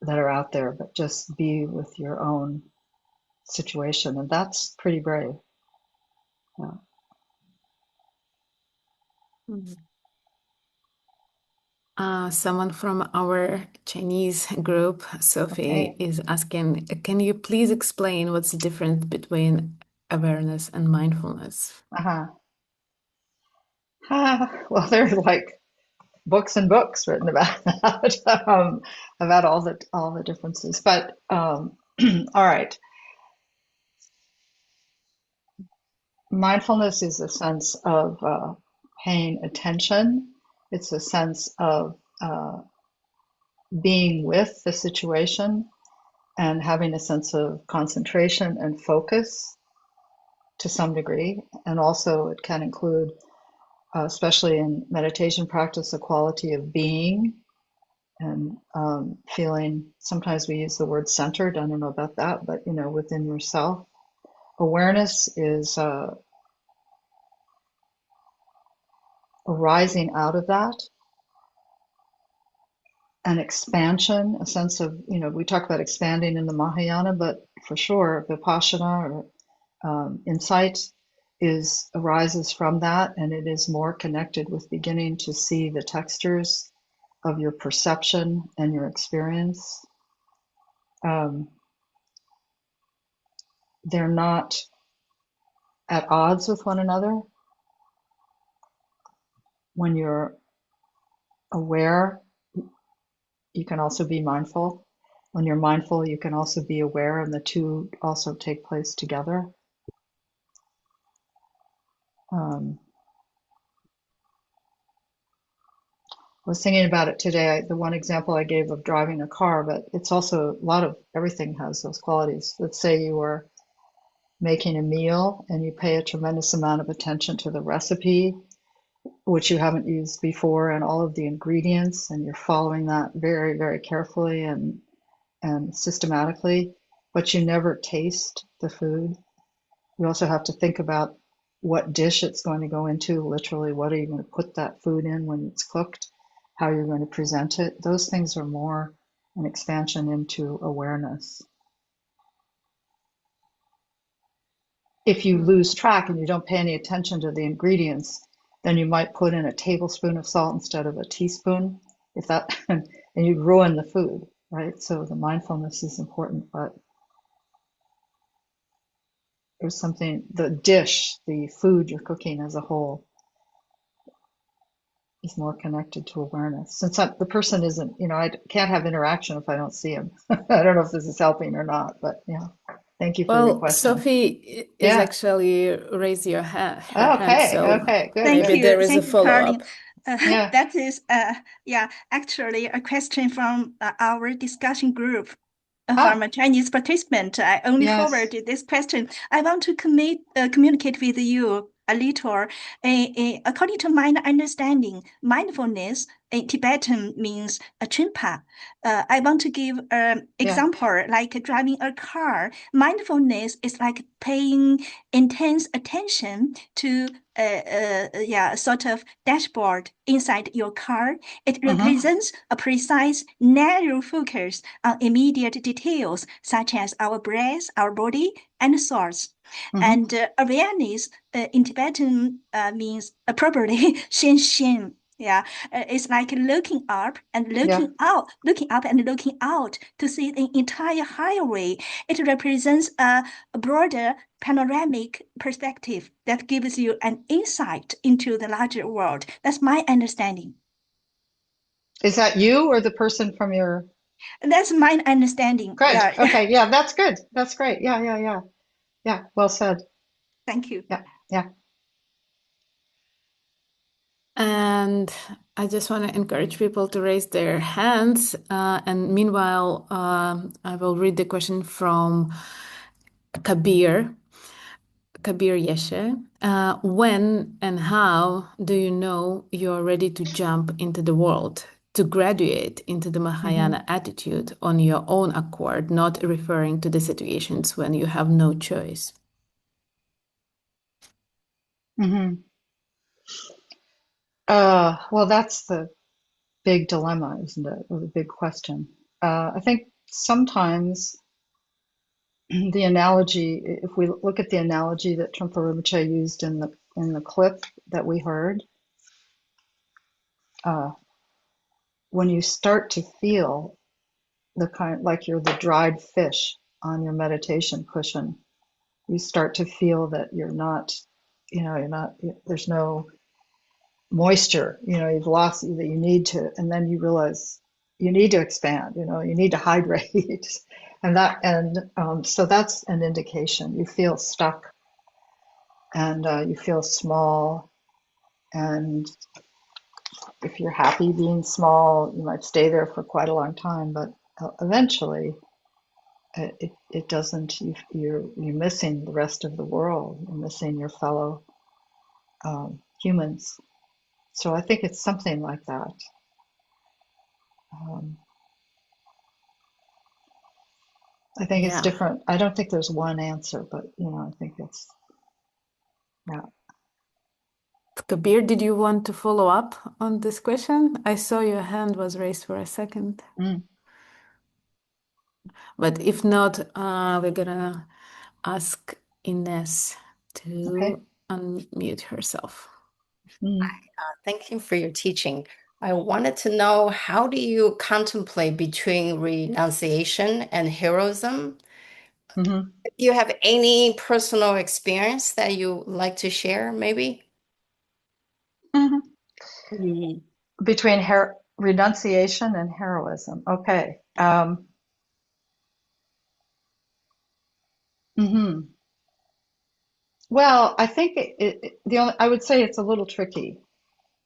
that are out there, but just be with your own situation. And that's pretty brave. Yeah. Someone from our Chinese group, Sophie, Okay. is asking, can you please explain what's the difference between awareness and mindfulness? Uh-huh. Well, there's like books and books written about that, about all the differences. But all right, mindfulness is a sense of paying attention. It's a sense of being with the situation and having a sense of concentration and focus to some degree. And also, it can include, especially in meditation practice, a quality of being and feeling. Sometimes we use the word centered. I don't know about that, but within yourself. Awareness is arising out of that, an expansion, a sense of, we talk about expanding in the Mahayana, but for sure, Vipassana or insight arises from that, and it is more connected with beginning to see the textures of your perception and your experience. They're not at odds with one another. When you're aware, you can also be mindful. When you're mindful, you can also be aware, and the two also take place together. I was thinking about it today. The one example I gave of driving a car, but it's also a lot of everything has those qualities. Let's say you are making a meal and you pay a tremendous amount of attention to the recipe, which you haven't used before, and all of the ingredients, and you're following that very, very carefully and systematically, but you never taste the food. You also have to think about what dish it's going to go into, literally, what are you going to put that food in when it's cooked, how you're going to present it. Those things are more an expansion into awareness. If you lose track and you don't pay any attention to the ingredients, then you might put in a tablespoon of salt instead of a teaspoon, if that, and you'd ruin the food, right? So the mindfulness is important, but there's something, the dish, the food you're cooking as a whole is more connected to awareness. Since the person isn't, I can't have interaction if I don't see him. I don't know if this is helping or not, but yeah. Thank you for your Well, question. Sophie is Yeah. actually raised her hand, Okay. so Okay. Good. maybe Good. there is a Thank you, Carolyn. follow-up. Yeah. That is, actually a question from our discussion group from a Chinese participant. I only Yes. forwarded this question. I want to communicate with you a little. According to my understanding, mindfulness in Tibetan means a Trungpa. I want to give an example, like driving a car. Mindfulness is like paying intense attention to sort of dashboard inside your car. It represents a precise, narrow focus on immediate details, such as our breath, our body, and thoughts. And awareness in Tibetan means probably shen shen. Yeah, it's like looking up and looking out, looking up and looking out to see the entire highway. It represents a broader panoramic perspective that gives you an insight into the larger world. That's my understanding. Is that you or the person from your? That's my understanding. Good. Yeah. Okay. Yeah, that's good. That's great. Yeah. Well said. Thank you. Yeah. And I just want to encourage people to raise their hands. And meanwhile, I will read the question from Kabir Yeshe. When and how do you know you're ready to jump into the world, to graduate into the Mahayana attitude on your own accord, not referring to the situations when you have no choice? Well, that's the big dilemma, isn't it? Or the big question. I think sometimes the analogy, if we look at the analogy that Trungpa Rinpoche used in the clip that we heard, when you start to feel the kind, like you're the dried fish on your meditation cushion, you start to feel that you're not, there's no moisture, you've lost, that you need to, and then you realize you need to expand, you need to hydrate. So that's an indication. You feel stuck and you feel small. And if you're happy being small, you might stay there for quite a long time, but eventually it doesn't, you're missing the rest of the world. You're missing your fellow humans. So I think it's something like that. I think it's different. I don't think there's one answer, but I think it's, yeah. Kabir, did you want to follow up on this question? I saw your hand was raised for a second. But if not, we're gonna ask Ines to unmute herself. Thank you for your teaching. I wanted to know, how do you contemplate between renunciation and heroism? Do you have any personal experience that you like to share, maybe? Between renunciation and heroism. Okay. Well, I think I would say it's a little tricky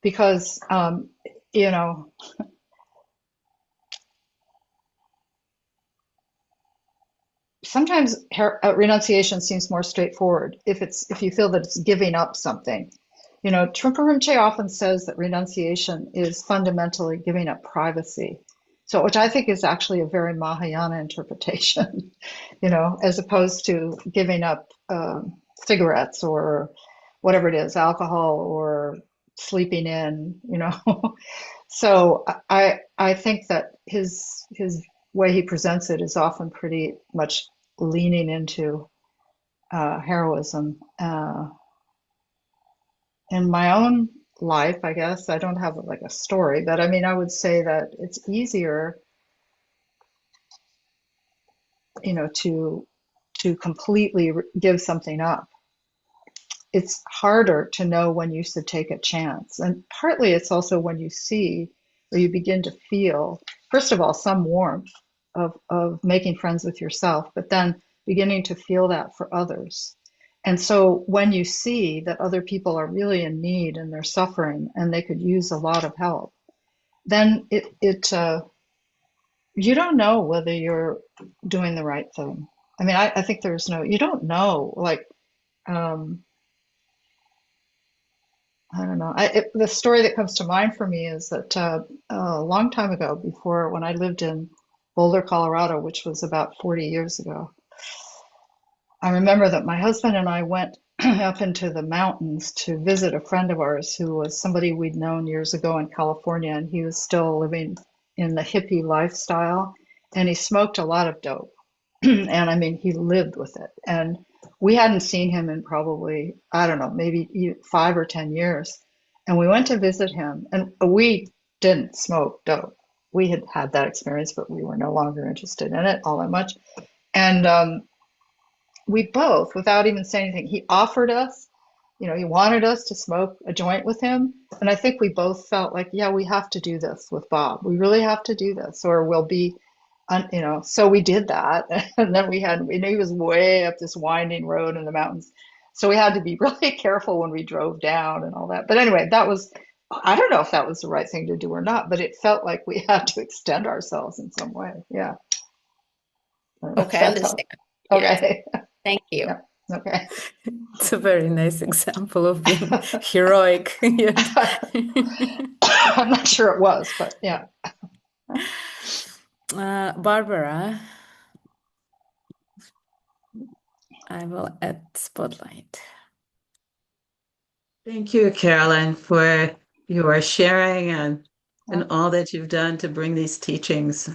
because, sometimes renunciation seems more straightforward if you feel that it's giving up something. Trungpa Rinpoche often says that renunciation is fundamentally giving up privacy. So, which I think is actually a very Mahayana interpretation, as opposed to giving up cigarettes or whatever it is, alcohol or sleeping in, So I think that his way he presents it is often pretty much leaning into heroism. In my own life, I guess, I don't have like a story, but I mean, I would say that it's easier, to completely give something up. It's harder to know when you should take a chance. And partly it's also when you see or you begin to feel, first of all, some warmth of making friends with yourself, but then beginning to feel that for others. And so when you see that other people are really in need and they're suffering and they could use a lot of help, then you don't know whether you're doing the right thing. I mean, I think you don't know, like, I don't know. The story that comes to mind for me is that a long time ago, before when I lived in Boulder, Colorado, which was about 40 years ago, I remember that my husband and I went up into the mountains to visit a friend of ours who was somebody we'd known years ago in California, and he was still living in the hippie lifestyle, and he smoked a lot of dope. And I mean, he lived with it. And we hadn't seen him in probably, I don't know, maybe 5 or 10 years. And we went to visit him, and we didn't smoke dope. We had had that experience, but we were no longer interested in it all that much. And we both, without even saying anything, he offered us, he wanted us to smoke a joint with him. And I think we both felt like, yeah, we have to do this with Bob. We really have to do this, or we'll be, so we did that. And then he was way up this winding road in the mountains. So we had to be really careful when we drove down and all that. But anyway, I don't know if that was the right thing to do or not, but it felt like we had to extend ourselves in some way. Yeah. Okay, I understand. Okay. Thank you. Yeah. Okay. It's a very nice example of being heroic. I'm not sure it was, but yeah. Barbara, I will add spotlight. Thank you, Carolyn, for your sharing and and all that you've done to bring these teachings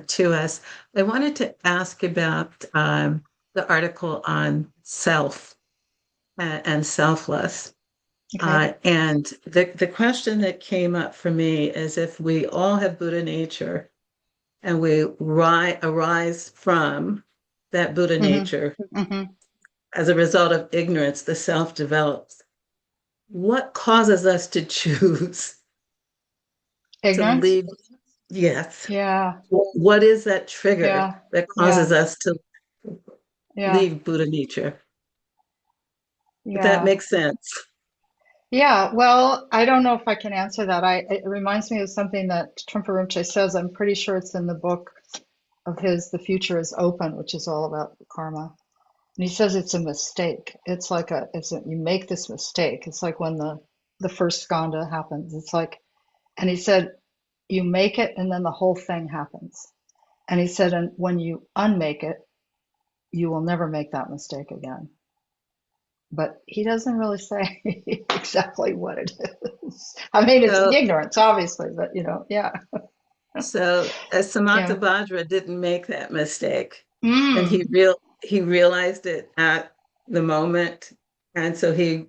to us. I wanted to ask about the article on self and selfless. Okay. And the question that came up for me is if we all have Buddha nature and we arise from that Buddha nature as a result of ignorance, the self develops. What causes us to choose Ignorance? to leave? Yes. Yeah. What is that trigger that causes us to leave Buddha nature? If that makes sense. Yeah, well, I don't know if I can answer that. It reminds me of something that Trungpa Rinpoche says. I'm pretty sure it's in the book of his, The Future is Open, which is all about karma. And he says it's a mistake. It's like you make this mistake. It's like when the first skandha happens. It's like, and he said, you make it and then the whole thing happens. And he said, and when you unmake it, you will never make that mistake again. But he doesn't really say exactly what it is. I mean, it's ignorance, obviously, but yeah. So Samantabhadra didn't make that mistake, and Mm. he realized it at the moment, and so he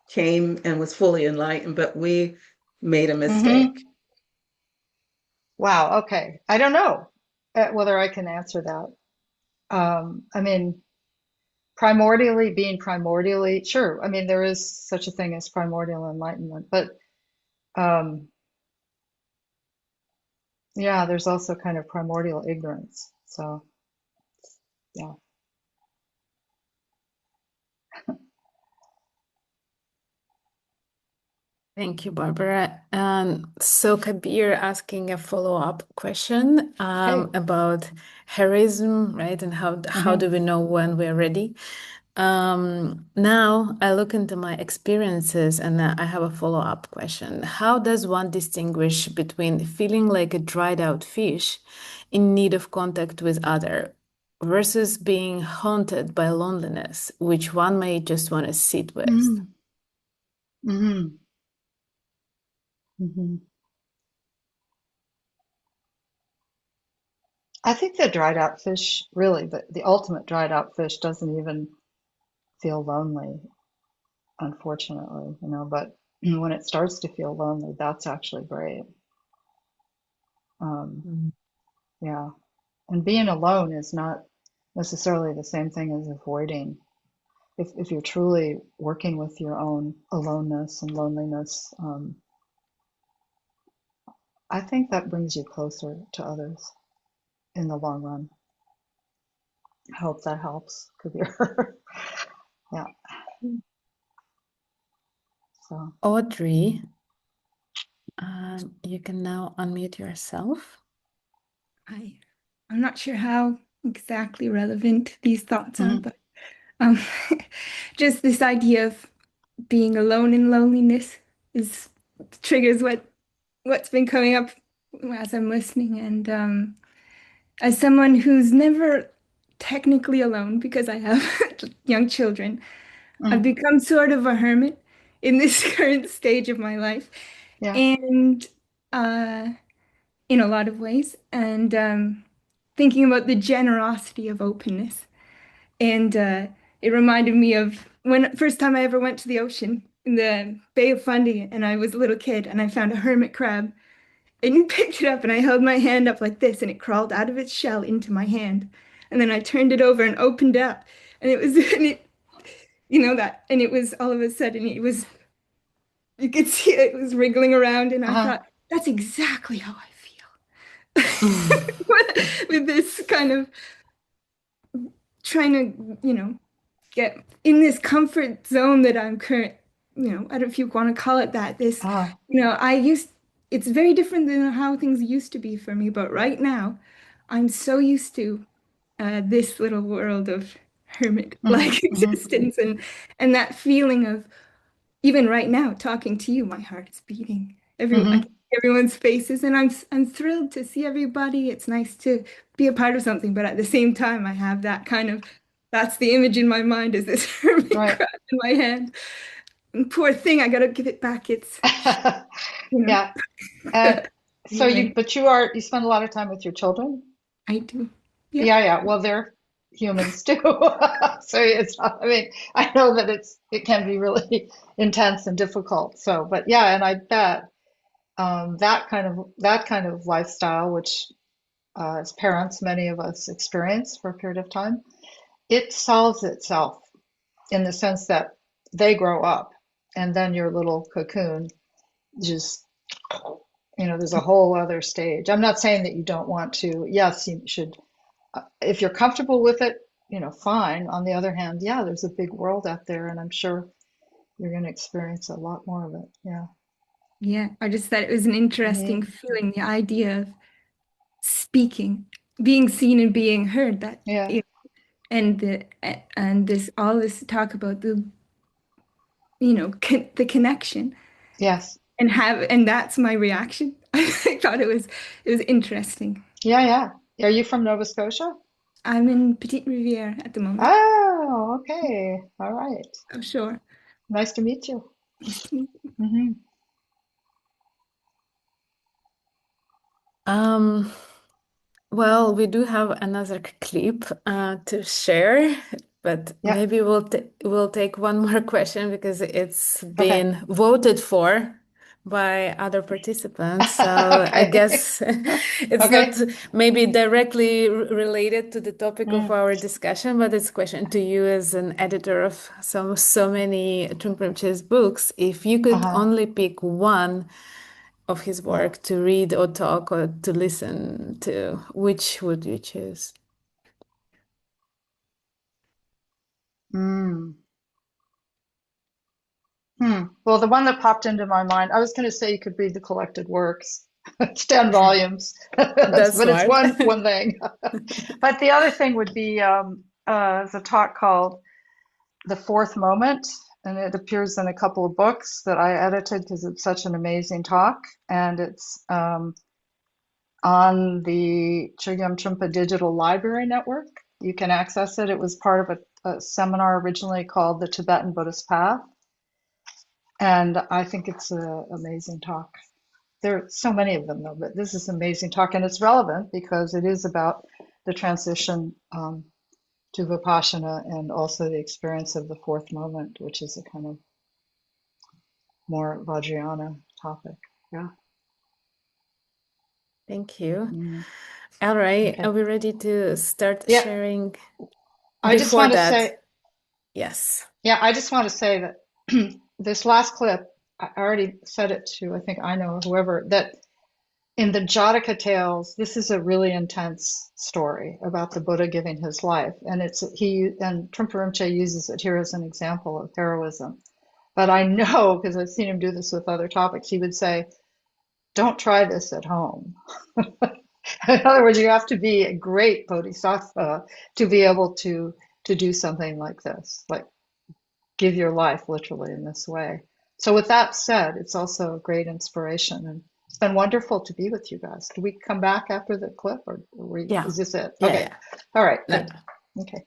came and was fully enlightened. But we made a mistake. Wow. Okay. I don't know whether I can answer that. I mean, being primordially, sure. I mean, there is such a thing as primordial enlightenment, but yeah, there's also kind of primordial ignorance. So, yeah. Thank you, Barbara. So Kabir asking a follow-up question about heroism, right? And how do we know when we're ready? Now I look into my experiences and I have a follow-up question. How does one distinguish between feeling like a dried out fish in need of contact with other versus being haunted by loneliness, which one may just want to sit with? I think the dried out fish, really, the ultimate dried out fish doesn't even feel lonely, unfortunately, but when it starts to feel lonely, that's actually great. Yeah. And being alone is not necessarily the same thing as avoiding. If you're truly working with your own aloneness and loneliness, I think that brings you closer to others in the long run. I hope that helps, Kabir. Yeah. So, Audrey, you can now unmute yourself. I'm not sure how exactly relevant these thoughts are, but just this idea of being alone in loneliness triggers what's been coming up as I'm listening. And as someone who's never technically alone because I have young children, I've become sort of a hermit in this current stage of my life. yeah. And in a lot of ways. And thinking about the generosity of openness. And it reminded me of first time I ever went to the ocean in the Bay of Fundy, and I was a little kid, and I found a hermit crab, and picked it up, and I held my hand up like this, and it crawled out of its shell into my hand, and then I turned it over and opened up, and it was, and it was all of a sudden, you could see it was wriggling around, and I thought, that's exactly how I feel. with this kind of trying to, get in this comfort zone that I'm I don't know if you want to call it that. It's very different than how things used to be for me. But right now, I'm so used to this little world of hermit-like existence and that feeling of, even right now, talking to you, my heart is beating. I can see everyone's faces, and I'm thrilled to see everybody. It's nice to be a part of something, but at the same time, I have that that's the image in my mind, is this hermit crab in my hand. And poor thing, I gotta give it back. It's Yeah. So you spend a lot of time with your children? I do. Yeah. Yeah. Well, they're humans too. So it's not, I mean, I know that it can be really intense and difficult. So, but yeah, and I bet that kind of lifestyle, which as parents, many of us experience for a period of time, it solves itself in the sense that they grow up and then your little cocoon just, there's a whole other stage. I'm not saying that you don't want to. Yes, you should, if you're comfortable with it, fine. On the other hand, yeah, there's a big world out there, and I'm sure you're going to experience a lot more of it. Yeah. Yeah. I just thought it was an interesting feeling, the idea of speaking, being seen and being heard. That Yeah. and this all this talk about the the connection. Yes. And that's my reaction. I thought it was interesting. Yeah. Are you from Nova Scotia? I'm in Petite Rivière at the moment. Oh, okay. All right. Oh, sure. Nice to meet you. Nice to meet you. Mm-hmm. Well, we do have another clip to share, but Yeah. maybe we'll take one more question because it's Okay. been voted for by other participants. So I guess it's Okay. not maybe directly related to the topic of our discussion, but it's a question to you as an editor of so many Trungpa Rinpoche's books. If you could only pick one of his work to read or talk or to listen to, which would you choose? Well, the one that popped into my mind, I was going to say you could read the collected works. It's 10 volumes, That's but it's smart. one thing. But the other thing would be there's a talk called The Fourth Moment, and it appears in a couple of books that I edited because it's such an amazing talk. And it's on the Chogyam Trungpa Digital Library Network. You can access it. It was part of a seminar originally called The Tibetan Buddhist Path. And I think it's an amazing talk. There are so many of them, though, but this is an amazing talk. And it's relevant because it is about the transition to Vipassana and also the experience of the fourth moment, which is a kind of more Vajrayana topic. Yeah. Thank you. All right. Okay. Are we ready to start Yeah. sharing? I just want to say, yes. Yeah, I just want to say that this last clip, I already said it to, I think I know whoever, that in the Jataka tales, this is a really intense story about the Buddha giving his life, and Trungpa Rinpoche uses it here as an example of heroism. But I know, because I've seen him do this with other topics, he would say, "Don't try this at home." In other words, you have to be a great bodhisattva to be able to do something like this, like give your life literally in this way. So with that said, it's also a great inspiration, and it's been wonderful to be with you guys. Do we come back after the clip, or is this it? Yeah, okay. yeah. All right. Good. Okay.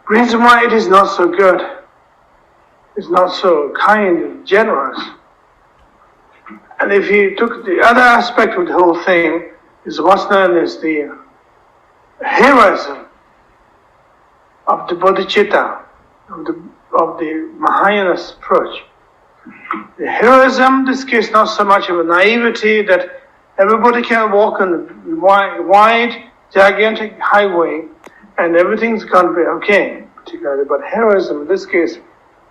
Reason why it is not so good is not so kind and generous. And if you took the other aspect of the whole thing, is what's known as the heroism of the bodhicitta, of the Mahayana approach. The heroism, in this case, not so much of a naivety that everybody can walk on the wide, gigantic highway and everything's going to be okay, particularly. But heroism, in this case,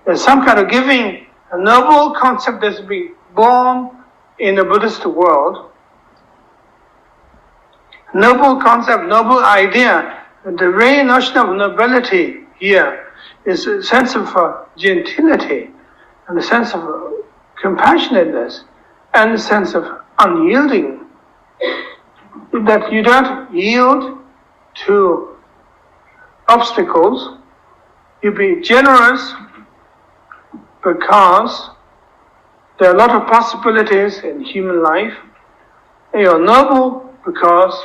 is some kind of giving, a noble concept that's been born in the Buddhist world. Noble concept, noble idea. And the very notion of nobility here is a sense of gentility and a sense of compassionateness and a sense of unyielding. That you don't yield to obstacles, you be generous because there are a lot of possibilities in human life. You're noble because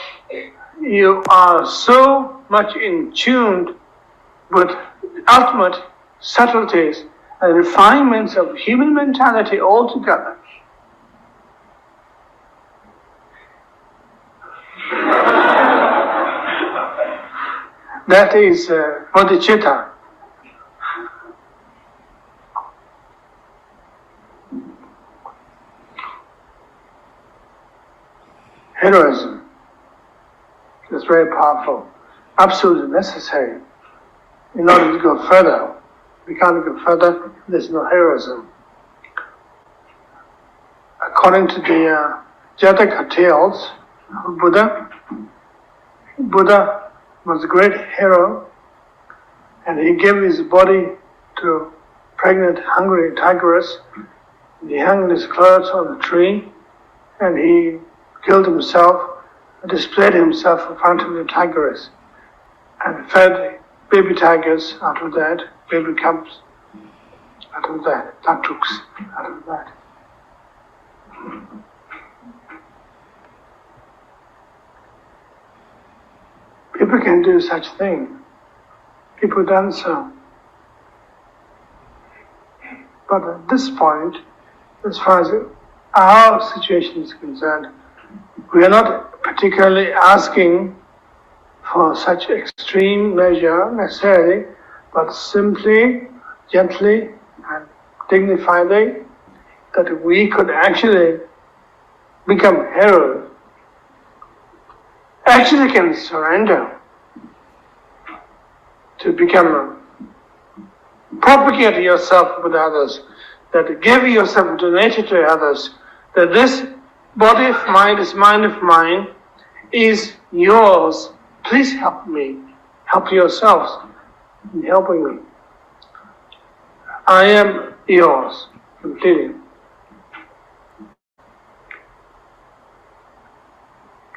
you are so much in tune with ultimate subtleties and refinements of human mentality altogether. That is bodhicitta. Heroism is very powerful, absolutely necessary in order to go further. We can't go further, there's no heroism. According to the Jataka tales of Buddha, Buddha was a great hero and he gave his body to pregnant, hungry tigress. He hung his clothes on a tree and he killed himself and displayed himself in front of the tigress and fed baby tigers out of that, baby cubs out of that, tatuks out of that. People can do such thing. People done so. But at this point, as far as our situation is concerned, we are not particularly asking for such extreme measure necessarily, but simply, gently and dignifiedly, that we could actually become heroes, actually can surrender to become, propagate yourself with others, that give yourself donated to others, that this body of mine, this mind of mine, is yours. Please help me. Help yourselves in helping me. I am yours, completely.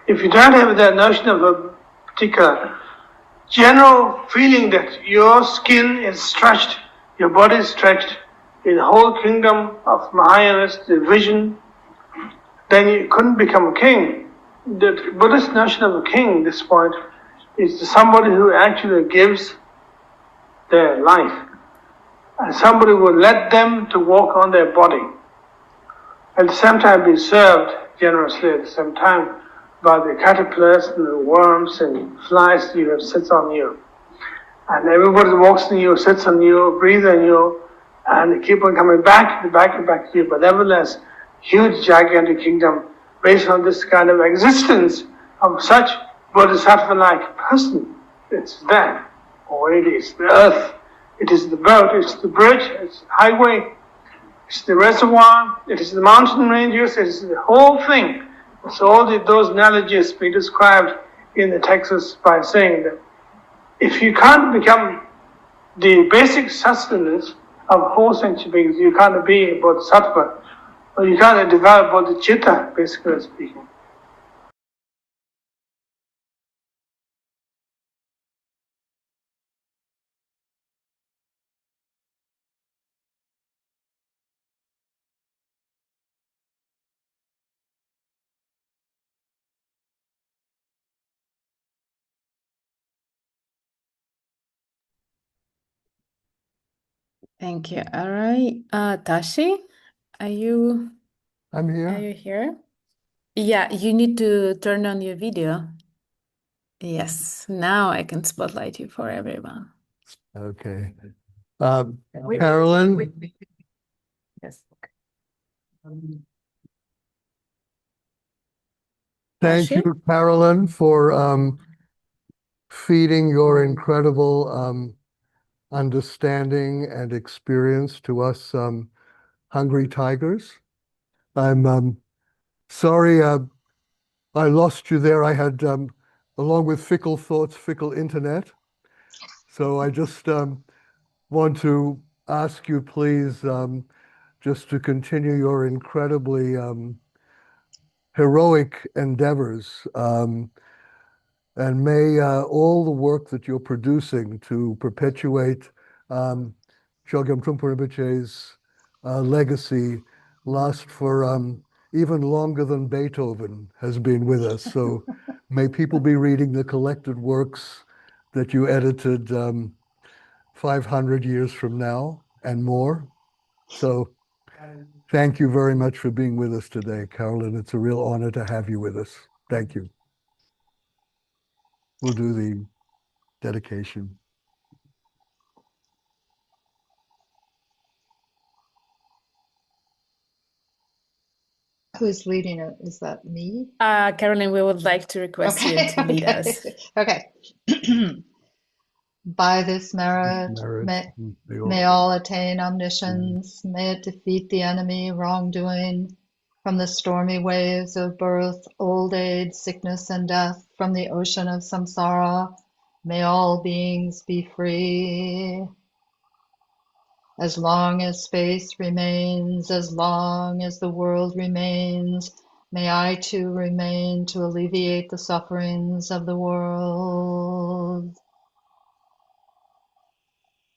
If you don't have that notion of a particular general feeling that your skin is stretched, your body is stretched in the whole kingdom of Mahayanas, the vision, then you couldn't become a king. The Buddhist notion of a king, this point, is somebody who actually gives their life. And somebody will let them to walk on their body. At the same time be served generously at the same time by the caterpillars and the worms and flies you have sits on you. And everybody walks on you, sits on you, breathes on you, and keep on coming back and back and back to you. But nevertheless, huge gigantic kingdom based on this kind of existence of such bodhisattva-like person. It's there, or it is the earth, it is the boat, it's the bridge, it's the highway, it's the reservoir, it is the mountain ranges, it is the whole thing. So all those analogies be described in the texts by saying that if you can't become the basic sustenance of whole sentient beings, you can't be a bodhisattva, or you can't develop bodhicitta, basically speaking. Thank you. All right. Tashi, are you I'm here. are you here? Yeah, you need to turn on your video. Yes, now I can spotlight you for everyone. Okay. Carolyn, Yes. thank Tashi? you, Carolyn, for feeding your incredible understanding and experience to us hungry tigers. I'm sorry I lost you there. I had, along with fickle thoughts, fickle internet. So I just want to ask you, please, just to continue your incredibly heroic endeavors. And may all the work that you're producing to perpetuate Chogyam Trungpa Rinpoche's legacy last for even longer than Beethoven has been with us. So may people be reading the collected works that you edited 500 years from now and more. So thank you very much for being with us today, Carolyn. It's a real honor to have you with us. Thank you. We'll do the dedication. Who's leading it? Is that me? Carolyn, we would like to request you to lead us. Okay. By this merit, may all attain omniscience, may it defeat the enemy, wrongdoing, from the stormy waves of birth, old age, sickness, and death, from the ocean of samsara, may all beings be free. As long as space remains, as long as the world remains, may I too remain to alleviate the sufferings of the world.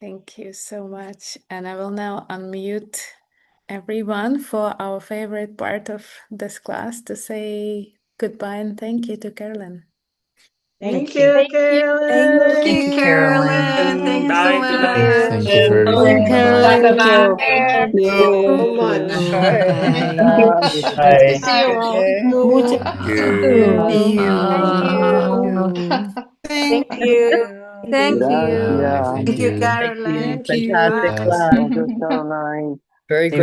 Thank you so much. And I will now unmute everyone for our favorite part of this class to say goodbye and thank you to Carolyn. Thank you, Carolyn. Thank you, Carolyn. Thank you so much. Thank you very Thank you, much. Carolyn. Thank you. Thank you so much. Bye. Bye. See you all. Muchas See you. Thank Thank you. you. Thank you. Bye. Thank Thank Thank you, you. Carolyn. Fantastic Yes. class. Thank you, Caroline. Very great.